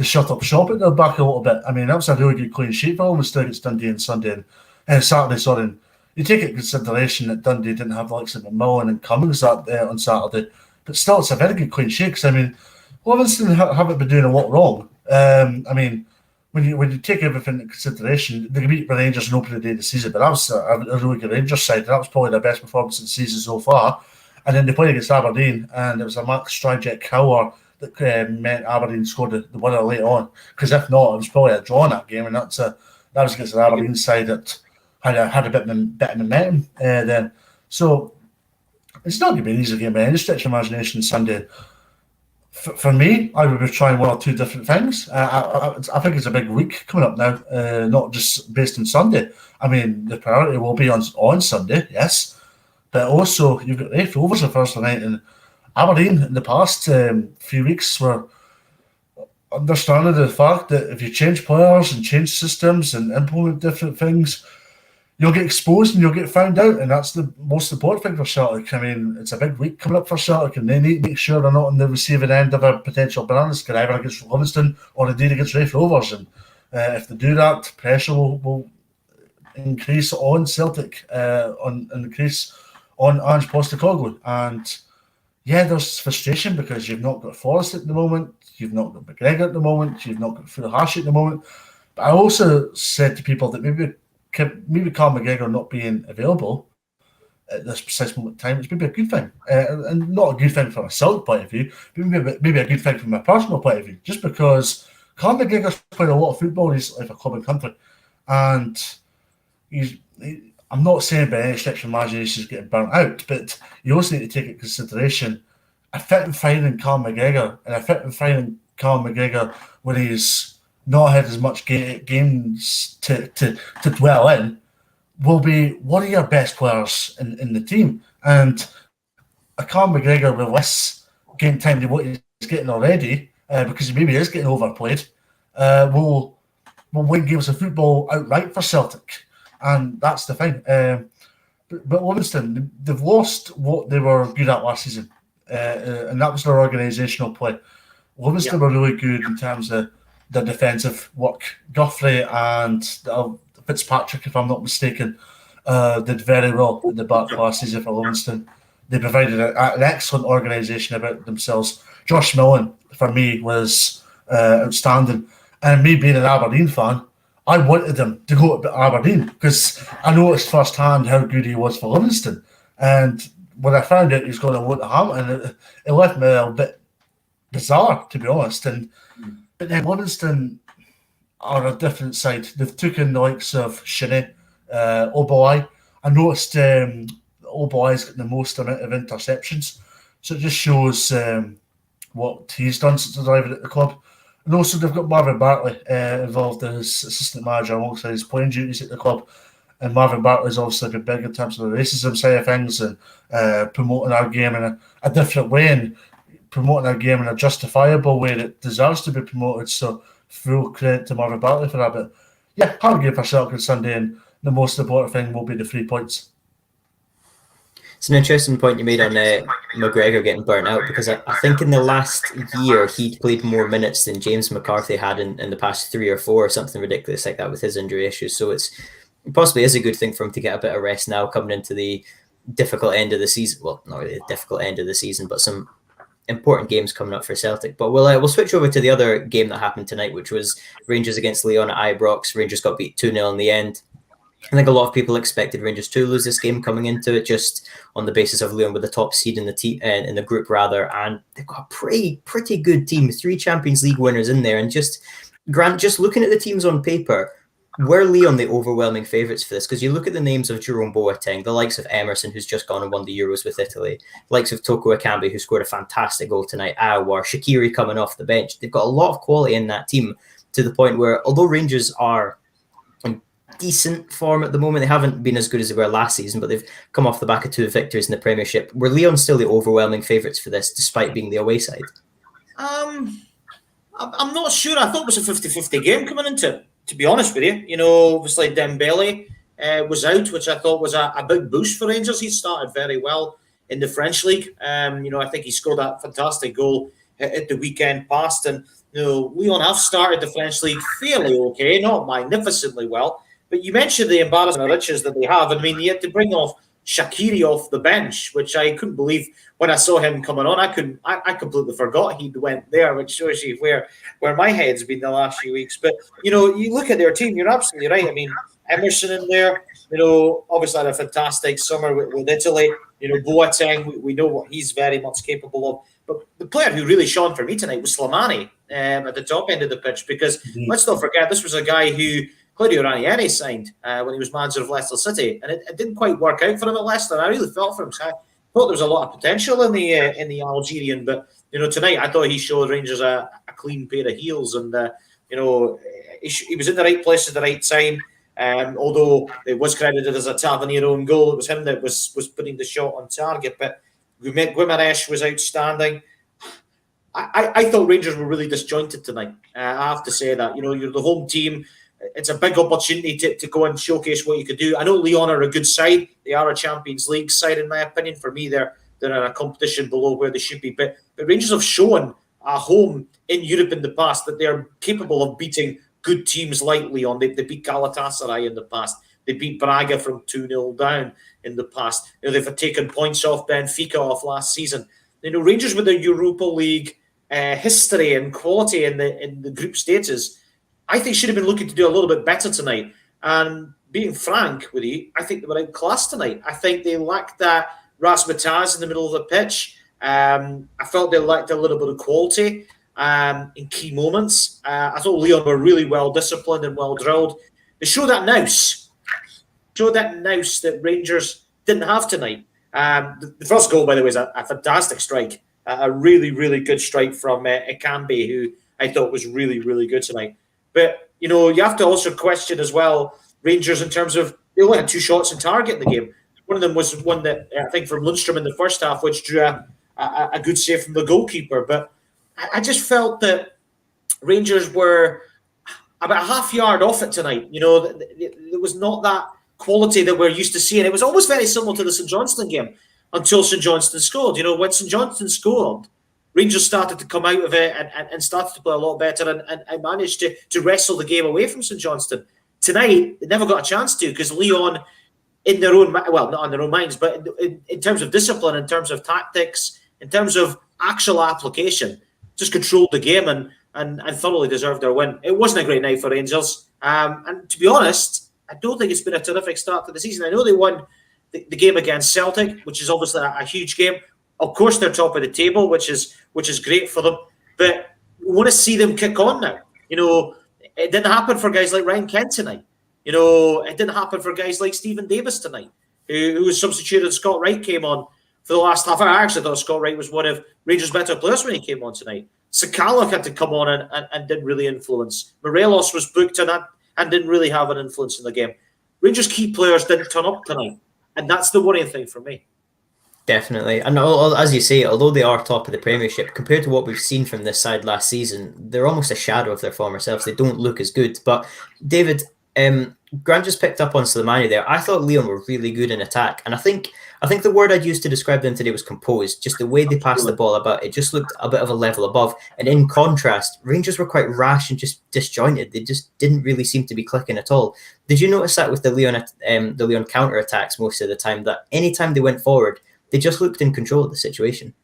shut up shop at their back a little bit. I mean, that was a really good clean sheet for Livingston against Dundee and Saturday, sorry. And you take into consideration that Dundee didn't have the likes of McMillan and Cummings on Saturday, but still, it's a very good clean sheet, because, I mean, Livingston haven't been doing a lot wrong. I mean, when you take everything into consideration, they beat the Rangers in opening day of the season, but that was a really good Rangers side. That was probably their best performance of the season so far. And then they played against Aberdeen, and it was a Max Stryjek howler that meant Aberdeen scored the winner late on. Because if not, it was probably a draw in that game, and that was against an Aberdeen side that had a bit of momentum then. So it's not going to be an easy game by any stretch of imagination Sunday. For me, I would be trying one or two different things. I think it's a big week coming up now, not just based on Sunday. I mean, the priority will be on Sunday, yes, but also you've got Rafe Rovers on Thursday night, and Aberdeen in the past few weeks were understanding the fact that if you change players and change systems and implement different things, you'll get exposed and you'll get found out, and that's the most important thing for Celtic. I mean, it's a big week coming up for Celtic, and they need to make sure they're not on the receiving end of a potential banana skin, either against Livingston or indeed against Rafe Rovers. And if they do that, pressure will increase on Celtic, increase on Ange Postecoglou. And yeah, there's frustration because you've not got Forrest at the moment, you've not got McGregor at the moment, you've not got Furuhashi at the moment. But I also said to people that maybe Carl McGregor not being available at this precise moment in time, it's maybe a good thing. And not a good thing from a Celtic point of view, but maybe a good thing from a personal point of view, just because Carl McGregor's played a lot of football recently for club and country. And I'm not saying by any stretch of imagination he's getting burnt out, but you also need to take into consideration a fit and fine in Carl McGregor, and a fit and fine in Carl McGregor when he's not had as much games to dwell in, will be one of your best players in the team. And a Carl McGregor with less game time than what he's getting already, because he maybe is getting overplayed, will win games of football outright for Celtic. And that's the thing. But Livingston, they've lost what they were good at last season, and that was their organisational play. Livingston were really good in terms of the defensive work. Guthrie and Fitzpatrick, if I'm not mistaken, did very well in the back last season for Livingston. They provided an excellent organisation about themselves. Josh Millen, for me, was outstanding. And me being an Aberdeen fan, I wanted him to go to Aberdeen because I noticed firsthand how good he was for Livingston. And when I found out he's going to go to Hampton, it left me a bit bizarre, to be honest. But then Livingston are a different side. They've taken the likes of Shinnie, Oboi. I noticed Oboi's got the most amount of interceptions. So it just shows what he's done since arriving at the club. And also they've got Marvin Bartley involved as assistant manager alongside his playing duties at the club. And Marvin Bartley's obviously been big in terms of the racism side of things and promoting our game in a different way and promoting our game in a justifiable way that deserves to be promoted. So full credit to Marvin Bartley for that. But yeah, hard game for Celtic on Sunday, and the most important thing will be the 3 points. It's an interesting point you made on McGregor getting burnt out, because I think in the last year he'd played more minutes than James McCarthy had in the past 3 or 4 or something ridiculous like that with his injury issues. So it possibly is a good thing for him to get a bit of rest now coming into the difficult end of the season. Well, not really the difficult end of the season, but some important games coming up for Celtic. But we'll switch over to the other game that happened tonight, which was Rangers against Lyon at Ibrox. Rangers got beat 2-0 in the end. I think a lot of people expected Rangers to lose this game coming into it, just on the basis of Lyon with the top seed in the group rather, and they've got a pretty good team, 3 Champions League winners in there, and just looking at the teams on paper, were Lyon the overwhelming favourites for this? Because you look at the names of Jerome Boateng, the likes of Emerson, who's just gone and won the Euros with Italy, the likes of Toko Ekambi, who scored a fantastic goal tonight, Aouar, Shaqiri coming off the bench. They've got a lot of quality in that team, to the point where, although Rangers are in decent form at the moment, they haven't been as good as they were last season, but they've come off the back of 2 victories in the Premiership. Were Lyon still the overwhelming favourites for this, despite being the away side? I'm not sure. I thought it was a 50-50 game coming into it, to be honest with you. You know, obviously Dembele was out, which I thought was a big boost for Rangers. He started very well in the French league. I think he scored that fantastic goal at the weekend past. And, Lyon have started the French league fairly okay, not magnificently well. But you mentioned the embarrassment of riches that they have. I mean, you had to bring off Shaqiri off the bench, which I couldn't believe when I saw him coming on. I completely forgot he went there, which shows you where my head's been the last few weeks. But, you look at their team, you're absolutely right. I mean, Emerson in there, obviously had a fantastic summer with Italy. Boateng, we know what he's very much capable of. But the player who really shone for me tonight was Slimani at the top end of the pitch, because let's not forget, this was a guy who Claudio Ranieri signed when he was manager of Leicester City, and it didn't quite work out for him at Leicester. I really felt for him. So I thought there was a lot of potential in the Algerian, but tonight I thought he showed Rangers a clean pair of heels, and he was in the right place at the right time. Although it was credited as a Tavernier own goal, it was him that was putting the shot on target. But Guimaraes was outstanding. I thought Rangers were really disjointed tonight. I have to say that. You're the home team. It's a big opportunity to go and showcase what you could do. I know Lyon are a good side. They are a Champions League side, in my opinion. For me, they're in a competition below where they should be. But Rangers have shown at home in Europe in the past that they're capable of beating good teams like Lyon. They beat Galatasaray in the past. They beat Braga from 2-0 down in the past. They've taken points off Benfica off last season. Rangers with their Europa League history and quality in the group stages, I think should have been looking to do a little bit better tonight. And being frank with you, I think they were outclassed tonight. I think they lacked that razzmatazz in the middle of the pitch. I felt they lacked a little bit of quality in key moments. I thought Lyon were really well disciplined and well drilled. They showed that nous that Rangers didn't have tonight. The first goal, by the way, is a fantastic strike. A really, really good strike from Ekambi, who I thought was really, really good tonight. But, you have to also question as well Rangers in terms of they only had 2 shots on target in the game. One of them was one that I think from Lundstrom in the first half, which drew a good save from the goalkeeper. But I just felt that Rangers were about a half yard off it tonight. There was not that quality that we're used to seeing. It was almost very similar to the St Johnstone game until St Johnstone scored. When St Johnstone scored, Rangers started to come out of it and started to play a lot better and managed to wrestle the game away from St Johnstone. Tonight, they never got a chance to, because Lyon, in their own, well, not on their own minds, but in terms of discipline, in terms of tactics, in terms of actual application, just controlled the game and thoroughly deserved their win. It wasn't a great night for Rangers. And to be honest, I don't think it's been a terrific start to the season. I know they won the game against Celtic, which is obviously a huge game. Of course, they're top of the table, which is great for them. But we want to see them kick on now. You know, it didn't happen for guys like Ryan Kent tonight. You know, it didn't happen for guys like Stephen Davis tonight, who was substituted. Scott Wright came on for the last half hour. I actually thought Scott Wright was one of Rangers' better players when he came on tonight. Sakala had to come on and didn't really influence. Morelos was booked and didn't really have an influence in the game. Rangers' key players didn't turn up tonight. And that's the worrying thing for me. Definitely. And as you say, although they are top of the Premiership, compared to what we've seen from this side last season, they're almost a shadow of their former selves. They don't look as good. But David, Grant just picked up on Slimani there. I thought Lyon were really good in attack. And I think the word I'd used to describe them today was composed. Just the way they passed the ball about, it just looked a bit of a level above. And in contrast, Rangers were quite rash and just disjointed. They just didn't really seem to be clicking at all. Did you notice that with the Lyon counter-attacks most of the time, that anytime they went forward, they just looked in control of the situation?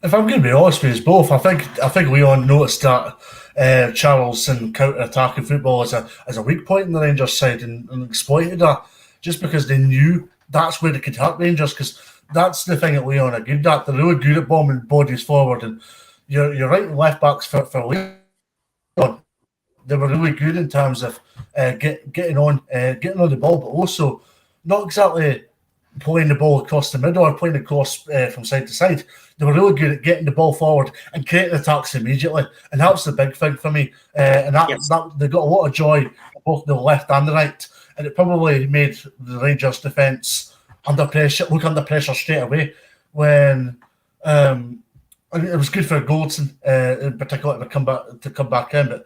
If I'm going to be honest with you, it's both. I think Lyon noticed that Charles and counter-attacking football as a weak point in the Rangers side and exploited that, just because they knew that's where they could hurt Rangers, because that's the thing that Lyon are good at. They're really good at bombing bodies forward, and you're right, left backs for Lyon, they were really good in terms of getting on the ball, but also not exactly playing the ball across the middle or playing across from side to side. They were really good at getting the ball forward and creating attacks immediately, and that's the big thing for me. And that they got a lot of joy both the left and the right, and it probably made the Rangers defence under pressure straight away. When it was good for Goldson in particular to come back in, but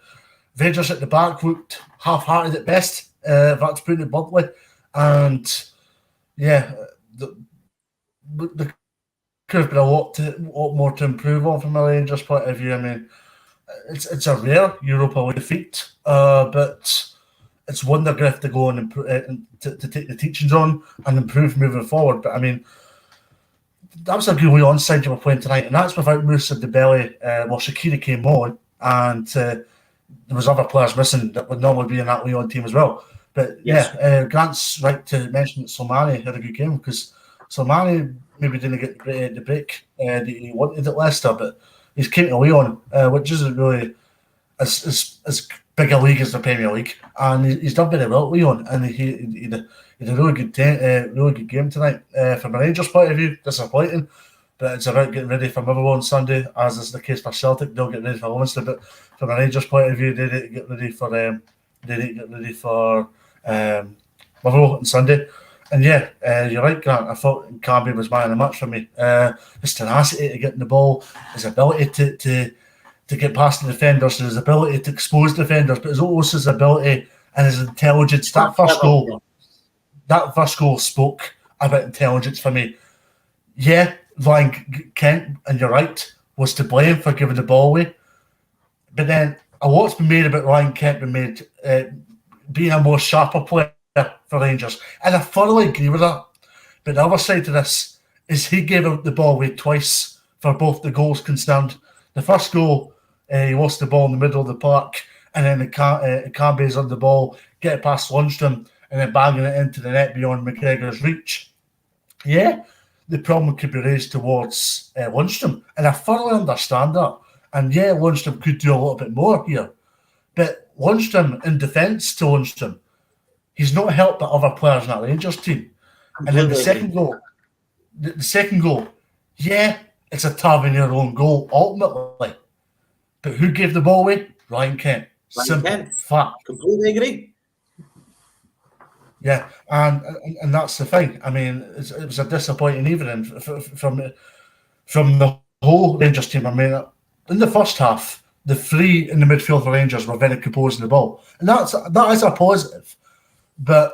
Rangers at the back looked half-hearted at best. If that's putting it bluntly, and yeah, there could have been a lot more to improve on from a Rangers point of view. I mean, it's a rare Europa defeat, but it's one they're going to have to go on and to take the teachings on and improve moving forward. But I mean, that was a good way on side you were playing tonight, and that's without Moussa Dembele. Shaqiri came on, and there was other players missing that would normally be in that Lyon team as well. But yes. Grant's right to mention that Slimani had a good game, because Slimani maybe didn't get the break that he wanted at Leicester, but he's came to Lyon, which isn't really as big a league as the Premier League, and he's done very well at Lyon, and he had a really good game tonight. From a Rangers point of view, disappointing, but it's about getting ready for Motherwell on Sunday, as is the case for Celtic. They'll get ready for Leinster, but from a Rangers point of view, they need to get ready for Motherwell on Sunday. And you're right, Grant. I thought Camby was man of the match for me. His tenacity to get in the ball, his ability to get past the defenders, his ability to expose defenders, but also his ability and his intelligence. That first goal spoke about intelligence for me. Yeah, Ryan Kent, and you're right, was to blame for giving the ball away. But then a lot's been made about Ryan Kent being a more sharper player for Rangers, and I thoroughly agree with that. But the other side to this is he gave out the ball away twice for both the goals concerned. The first goal, he lost the ball in the middle of the park, and then Camby's on the ball, get it past Lundstrom, and then banging it into the net beyond McGregor's reach. Yeah, the problem could be raised towards Lundstrom, and I thoroughly understand that. And yeah, Lundstrom could do a little bit more here, but Lundstrom, in defence to Lundstrom, he's not helped by other players in that Rangers team. And then the second goal, yeah, it's a Tavernier own goal ultimately. But who gave the ball away? Ryan Kent. Simple fact. Completely agree. Yeah, and that's the thing. I mean, it was a disappointing evening from the whole Rangers team. I mean, in the first half, the three in the midfield for Rangers were very composed in the ball, and that is a positive. But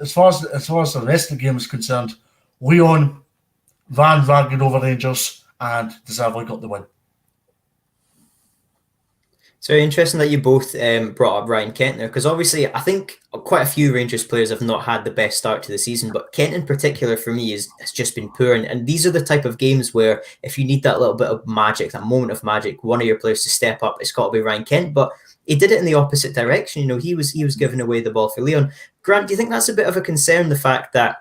as far as the rest of the game is concerned, Lyon ran ragged over Rangers and deservedly got the win. It's very interesting that you both brought up Ryan Kent there, because obviously I think quite a few Rangers players have not had the best start to the season, but Kent in particular for me has just been poor. And these are the type of games where if you need that little bit of magic, that moment of magic, one of your players to step up, it's got to be Ryan Kent. But he did it in the opposite direction. You know, he was giving away the ball for Lyon. Grant, do you think that's a bit of a concern, the fact that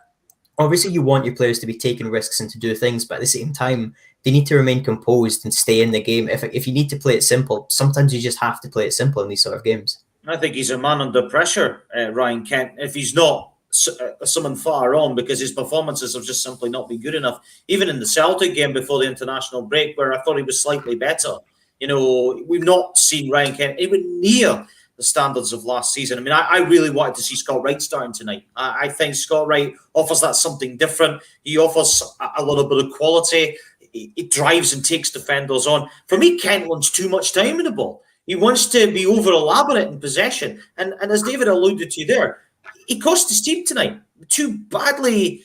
obviously you want your players to be taking risks and to do things, but at the same time, they need to remain composed and stay in the game. If you need to play it simple, sometimes you just have to play it simple in these sort of games. I think he's a man under pressure, Ryan Kent. If he's not, someone far on, because his performances have just simply not been good enough. Even in the Celtic game before the international break, where I thought he was slightly better, you know, we've not seen Ryan Kent even near the standards of last season. I mean, I really wanted to see Scott Wright starting tonight. I think Scott Wright offers that something different. He offers a little bit of quality. He drives and takes defenders on. For me, Kent wants too much time in the ball. He wants to be over elaborate in possession. And as David alluded to there, he cost his team tonight. Two badly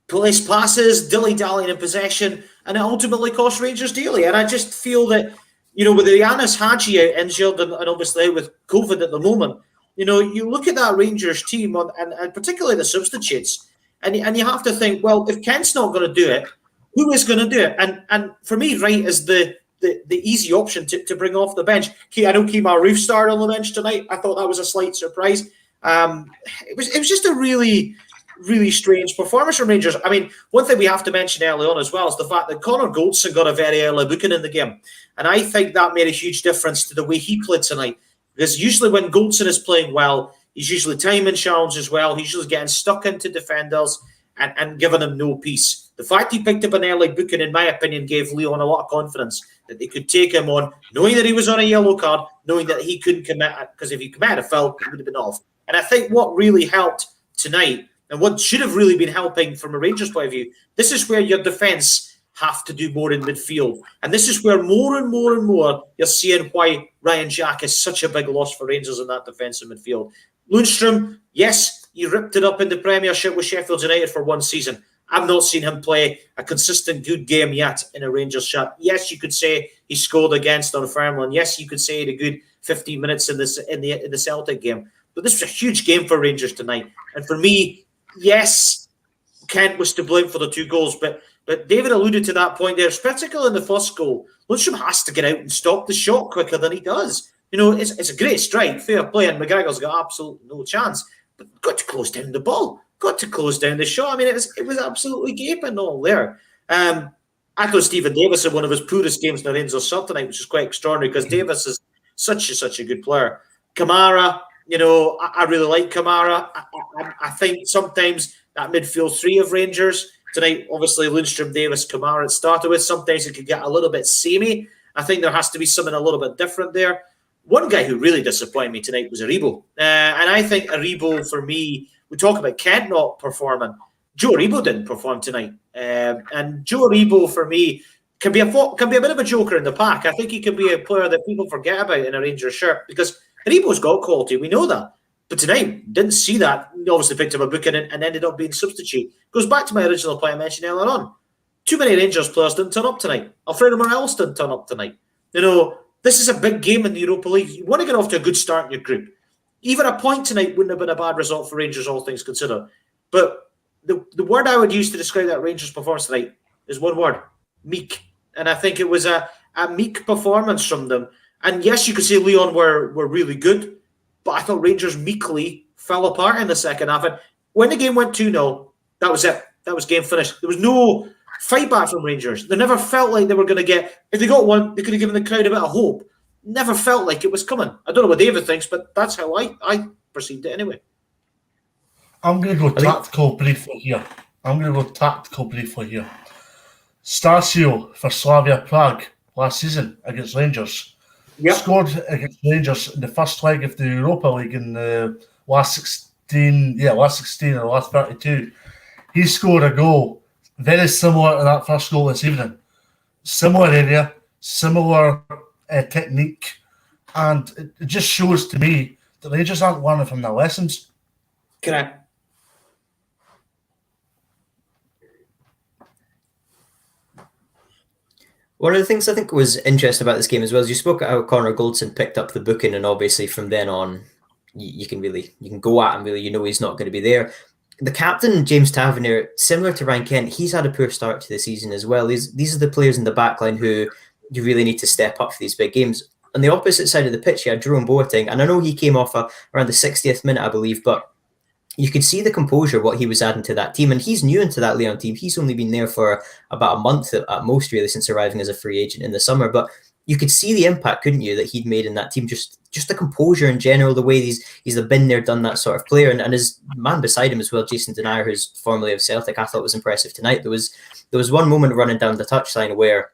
placed passes, dilly-dallying in possession, and it ultimately cost Rangers dearly. And I just feel that, you know, with the Yanis Hadji out injured and obviously with COVID at the moment, you know, you look at that Rangers team and particularly the substitutes, and you have to think, well, if Kent's not going to do it, who is going to do it? And for me, Wright is the easy option to bring off the bench. I know Kemar Roof started on the bench tonight. I thought that was a slight surprise. It was just a really, really strange performance from Rangers. I mean, one thing we have to mention early on as well is the fact that Connor Goldson got a very early booking in the game. And I think that made a huge difference to the way he played tonight. Because usually when Goldson is playing well, he's usually timing challenges well. He's usually getting stuck into defenders and giving them no peace. The fact he picked up an early booking, in my opinion, gave Lyon a lot of confidence that they could take him on, knowing that he was on a yellow card, knowing that he couldn't commit, because if he committed a foul, he would have been off. And I think what really helped tonight, and what should have really been helping from a Rangers point of view, this is where your defence have to do more in midfield. And this is where more and more and more you're seeing why Ryan Jack is such a big loss for Rangers in that defensive midfield. Lundstrom, yes, he ripped it up in the Premiership with Sheffield United for one season. I've not seen him play a consistent good game yet in a Rangers shirt. Yes, you could say he scored against Dunfermline. Yes, you could say he had a good 15 minutes in the Celtic game. But this was a huge game for Rangers tonight. And for me, yes, Kent was to blame for the two goals. But David alluded to that point there, particularly in the first goal. Lundstrom has to get out and stop the shot quicker than he does. You know, it's a great strike, fair play, and McGregor's got absolutely no chance. But got to close down the ball. Got to close down the shot. I mean, it was absolutely gaping all there. I thought Stephen Davis had one of his poorest games in the Rangers shirt tonight, which is quite extraordinary because Davis is such a good player. Kamara, you know, I really like Kamara. I think sometimes that midfield three of Rangers tonight, obviously Lundstrom, Davis, Kamara it started with. Sometimes it could get a little bit samey. I think there has to be something a little bit different there. One guy who really disappointed me tonight was Aribo. And I think Aribo, for me, we talk about Kent not performing. Joe Aribo didn't perform tonight. And Joe Aribo, for me, can be a bit of a joker in the pack. I think he can be a player that people forget about in a Rangers shirt because Aribo's got quality. We know that. But tonight, didn't see that. He obviously picked up a booking and ended up being substitute. Goes back to my original point I mentioned earlier on. Too many Rangers players didn't turn up tonight. Alfredo Morelos didn't turn up tonight. You know, this is a big game in the Europa League. You want to get off to a good start in your group. Even a point tonight wouldn't have been a bad result for Rangers, all things considered. But the word I would use to describe that Rangers performance tonight is one word: meek. And I think it was a meek performance from them. And yes, you could say Lyon were really good, but I thought Rangers meekly fell apart in the second half. And when the game went 2-0, that was it. That was game finished. There was no fight back from Rangers. They never felt like they were going to get... If they got one, they could have given the crowd a bit of hope. Never felt like it was coming. I don't know what David thinks, but that's how I perceived it anyway. I'm going to go tactical briefly here. Stasio for Slavia Prague last season against Rangers. Yep. Scored against Rangers in the first leg of the Europa League in the last 16 or last 32. He scored a goal very similar to that first goal this evening. Similar area, similar technique, and it just shows to me that Rangers aren't learning from their lessons. Correct. One of the things I think was interesting about this game as well is you spoke at how Connor Goldson picked up the booking, and obviously from then on, you can go at him really. You know he's not going to be there. The captain, James Tavernier, similar to Ryan Kent, he's had a poor start to the season as well. These are the players in the backline who you really need to step up for these big games. On the opposite side of the pitch, you had Jerome Boateng, and I know he came off around the 60th minute, I believe, but you could see the composure, what he was adding to that team. And he's new into that Lyon team. He's only been there for about a month at most, really, since arriving as a free agent in the summer. But you could see the impact, couldn't you, that he'd made in that team? Just the composure in general, the way he's a been there, done that sort of player. And his man beside him as well, Jason Denayer, who's formerly of Celtic, I thought was impressive tonight. There was one moment running down the touchline where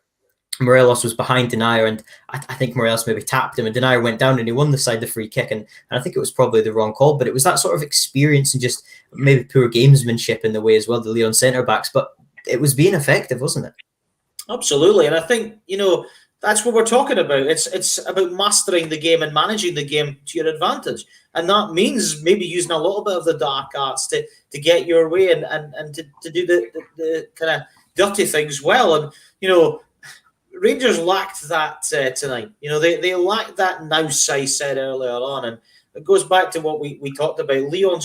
Morelos was behind Denayer, and I think Morelos maybe tapped him, and Denayer went down and he won the side the free kick, and I think it was probably the wrong call, but it was that sort of experience and just maybe poor gamesmanship in the way as well, the Lyon centre-backs, but it was being effective, wasn't it? Absolutely, and I think, that's what we're talking about. It's about mastering the game and managing the game to your advantage, and that means maybe using a little bit of the dark arts to get your way and to do the kind of dirty things well, and, Rangers lacked that tonight. They lacked that nous, I said earlier on. And it goes back to what we talked about. Lyon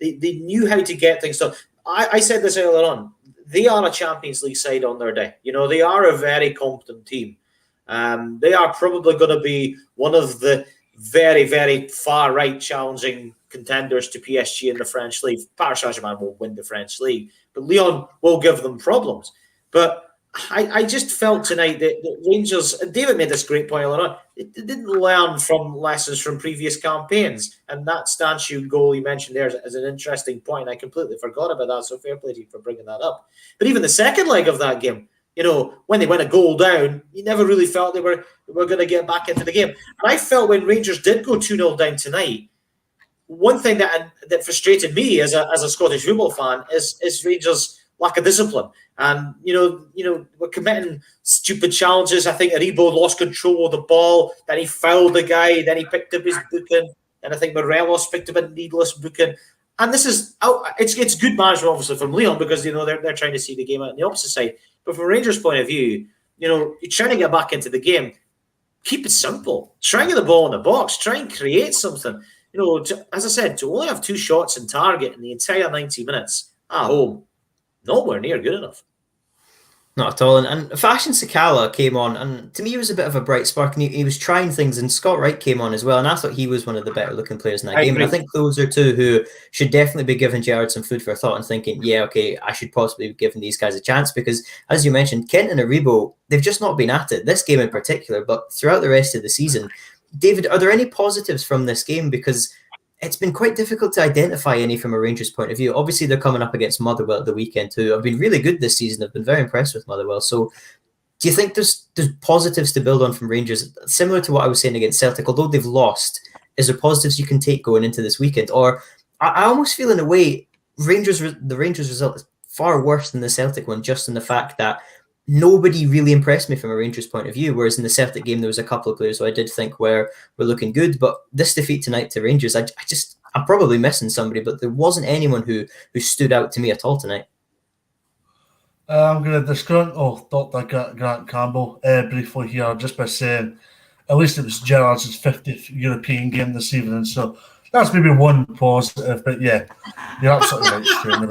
they knew how to get things done. I said this earlier on. They are a Champions League side on their day. They are a very competent team. They are probably going to be one of the very, very far right challenging contenders to PSG in the French League. Paris Saint-Germain will win the French League, but Lyon will give them problems. But I just felt tonight that Rangers, and David made this great point earlier on, they didn't learn from lessons from previous campaigns. And that Stanchu goal you mentioned there is an interesting point. I completely forgot about that, so fair play to you for bringing that up. But even the second leg of that game, when they went a goal down, you never really felt they were going to get back into the game. And I felt when Rangers did go 2-0 down tonight, one thing that frustrated me as a Scottish football fan is Rangers' lack of discipline. And, we're committing stupid challenges. I think Aribo lost control of the ball. Then he fouled the guy. Then he picked up his booking. And I think Morelos picked up a needless booking. And this is, it's good management, obviously, from Lyon because, they're trying to see the game out on the opposite side. But from Rangers' point of view, you're trying to get back into the game. Keep it simple. Try and get the ball in the box. Try and create something. As I said, to only have 2 shots in target in the entire 90 minutes at home, nowhere near good enough. Not at all. And Fashion Sakala came on, and to me, he was a bit of a bright spark, and he was trying things, and Scott Wright came on as well, and I thought he was one of the better looking players in that game. And I think those are two who should definitely be giving Gerrard some food for thought and thinking, yeah, okay, I should possibly be giving these guys a chance, because as you mentioned, Kent and Aribo, they've just not been at it, this game in particular, but throughout the rest of the season. David, are there any positives from this game? Because it's been quite difficult to identify any from a Rangers point of view. Obviously, they're coming up against Motherwell at the weekend too. I've been really good this season. I've been very impressed with Motherwell. So do you think there's positives to build on from Rangers? Similar to what I was saying against Celtic, although they've lost, is there positives you can take going into this weekend? Or I almost feel in a way, the Rangers result is far worse than the Celtic one, just in the fact that nobody really impressed me from a Rangers point of view, whereas in the Celtic game there was a couple of players who I did think were looking good, but this defeat tonight to Rangers, I'm probably missing somebody, but there wasn't anyone who stood out to me at all tonight. I'm going to discount Dr. Grant Campbell briefly here, just by saying at least it was Gerrard's 50th European game this evening, so that's maybe one positive, but yeah, you're absolutely right, Stuart.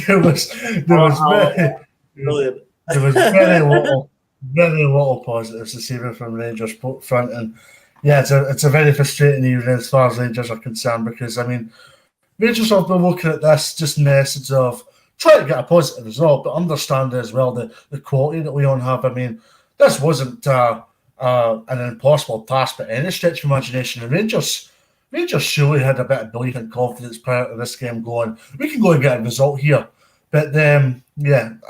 There was very little positives this evening from Rangers front, and yeah, it's a very frustrating evening as far as Rangers are concerned, because Rangers have been looking at this just in the essence of trying to get a positive result, but understand as well the quality that Lyon have. This wasn't an impossible task by any stretch of imagination, and Rangers surely had a bit of belief and confidence prior to this game going, we can go and get a result here. But a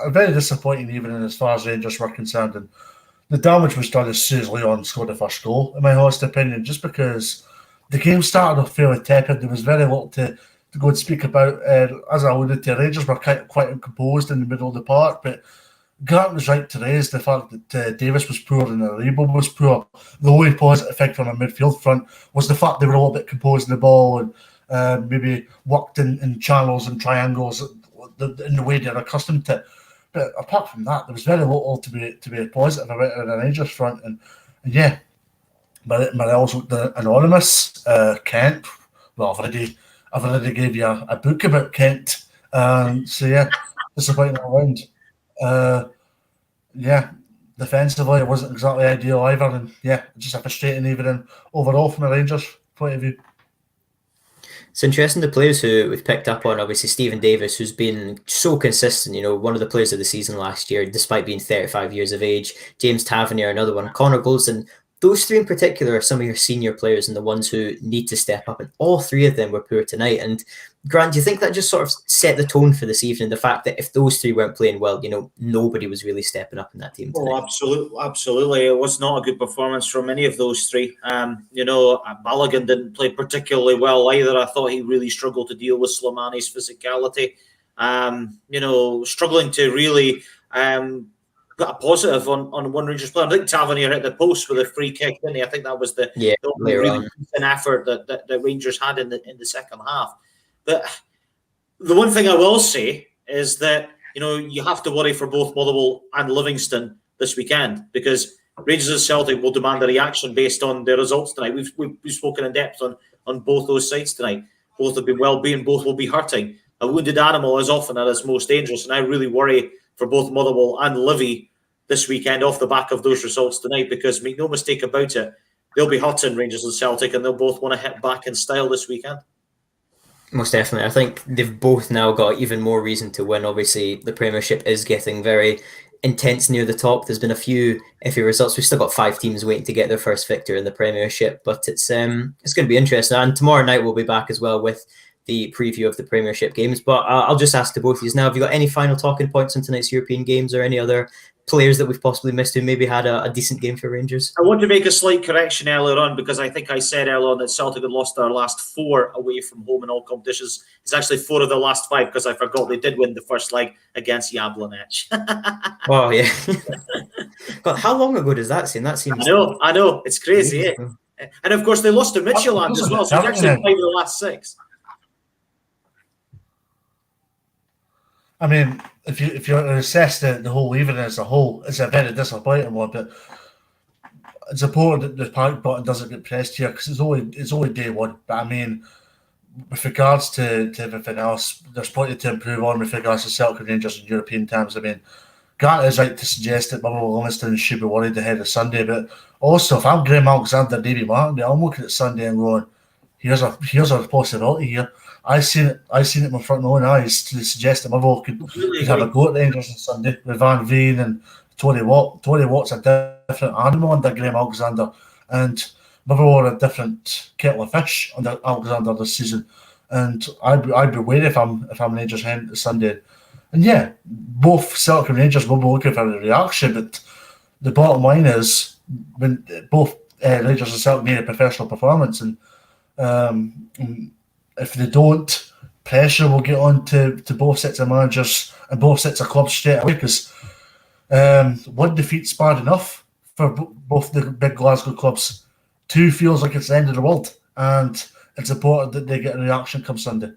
very disappointing evening as far as Rangers were concerned. And the damage was done as soon as Lyon scored the first goal, in my honest opinion, just because the game started off fairly tepid. There was very little to go and speak about. As I alluded to, Rangers were quite composed in the middle of the park, but Grant was right to raise the fact that Davis was poor and Aribo was poor. The only positive thing from a midfield front was the fact they were a little bit composed in the ball and maybe worked in channels and triangles in the way they're accustomed to. but apart from that, there was very little to be positive about on the Rangers front, and yeah, Morel's looked anonymous. Kent, well, I've already gave you a book about Kent, so yeah, disappointing all round. Yeah, defensively it wasn't exactly ideal either, and yeah, just a frustrating evening overall from a Rangers point of view. It's interesting the players who we've picked up on. Obviously, Stephen Davis, who's been so consistent, one of the players of the season last year, despite being 35 years of age. James Tavernier, another one. Connor Goldson. Those three in particular are some of your senior players and the ones who need to step up. And all three of them were poor tonight. And Grant, do you think that just sort of set the tone for this evening? The fact that if those three weren't playing well, nobody was really stepping up in that team tonight. Oh, absolutely. It was not a good performance from any of those three. Balogun didn't play particularly well either. I thought he really struggled to deal with Slimani's physicality. Struggling to really put a positive on one Rangers player. I think Tavernier hit the post with a free kick, didn't he? I think that was the only really decent effort that Rangers had in the second half. But the one thing I will say is that, you have to worry for both Motherwell and Livingston this weekend, because Rangers and Celtic will demand a reaction based on their results tonight. We've spoken in depth on both those sides tonight. Both have been well-being, both will be hurting. A wounded animal is often at its most dangerous, and I really worry for both Motherwell and Livy this weekend off the back of those results tonight, because make no mistake about it, they'll be hurting, Rangers and Celtic, and they'll both want to hit back in style this weekend. Most definitely. I think they've both now got even more reason to win. Obviously, the Premiership is getting very intense near the top. There's been a few iffy results. We've still got 5 teams waiting to get their first victory in the Premiership, but it's going to be interesting. And tomorrow night we'll be back as well with the preview of the Premiership games. But I'll just ask the both of you now, have you got any final talking points on tonight's European games or any other players that we've possibly missed who maybe had a decent game for Rangers? I want to make a slight correction earlier on, because I think I said earlier on that Celtic had lost their last 4 away from home in all competitions. It's actually 4 of the last 5, because I forgot they did win the first leg against Jablonec. Oh, yeah. God, how long ago does that seem? That seems... I know. It's crazy, eh? And of course, they lost to Midtjylland as well, so it's actually 5 of the last 6. I mean, if you assess the whole evening as a whole, it's a very disappointing one. But it's important that the panic button doesn't get pressed here, because it's only day one. But I mean, with regards to everything else, there's plenty to improve on with regards to Celtic Rangers in European terms. I mean, Grant is right to suggest that Motherwell Livingston should be worried ahead of Sunday. But also, if I'm Graham Alexander, Davy Martin, I'm looking at Sunday and going, here's a possibility here. I seen it in front of my own eyes to suggest that Motherwell could have a go at Rangers on Sunday with Van Veen and Tony Watt. Tony Watt's a different animal under Graham Alexander, and Motherwell are a different kettle of fish under Alexander this season. And I'd be wary if I'm Rangers heading to Sunday. And yeah, both Celtic and Rangers will be looking for a reaction, but the bottom line is when both Rangers and Celtic need a professional performance, and if they don't, pressure will get on to both sets of managers and both sets of clubs straight away, because one defeat's bad enough for both the big Glasgow clubs. 2 feels like it's the end of the world, and it's important that they get a reaction come Sunday.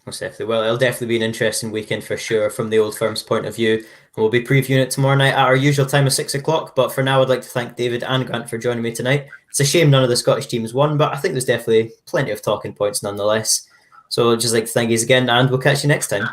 Most definitely. Well, it'll definitely be an interesting weekend for sure from the Old Firm's point of view. We'll be previewing it tomorrow night at our usual time of 6 o'clock. But for now, I'd like to thank David and Grant for joining me tonight. It's a shame none of the Scottish teams won, but I think there's definitely plenty of talking points nonetheless. So I'd just like to thank you again, and we'll catch you next time.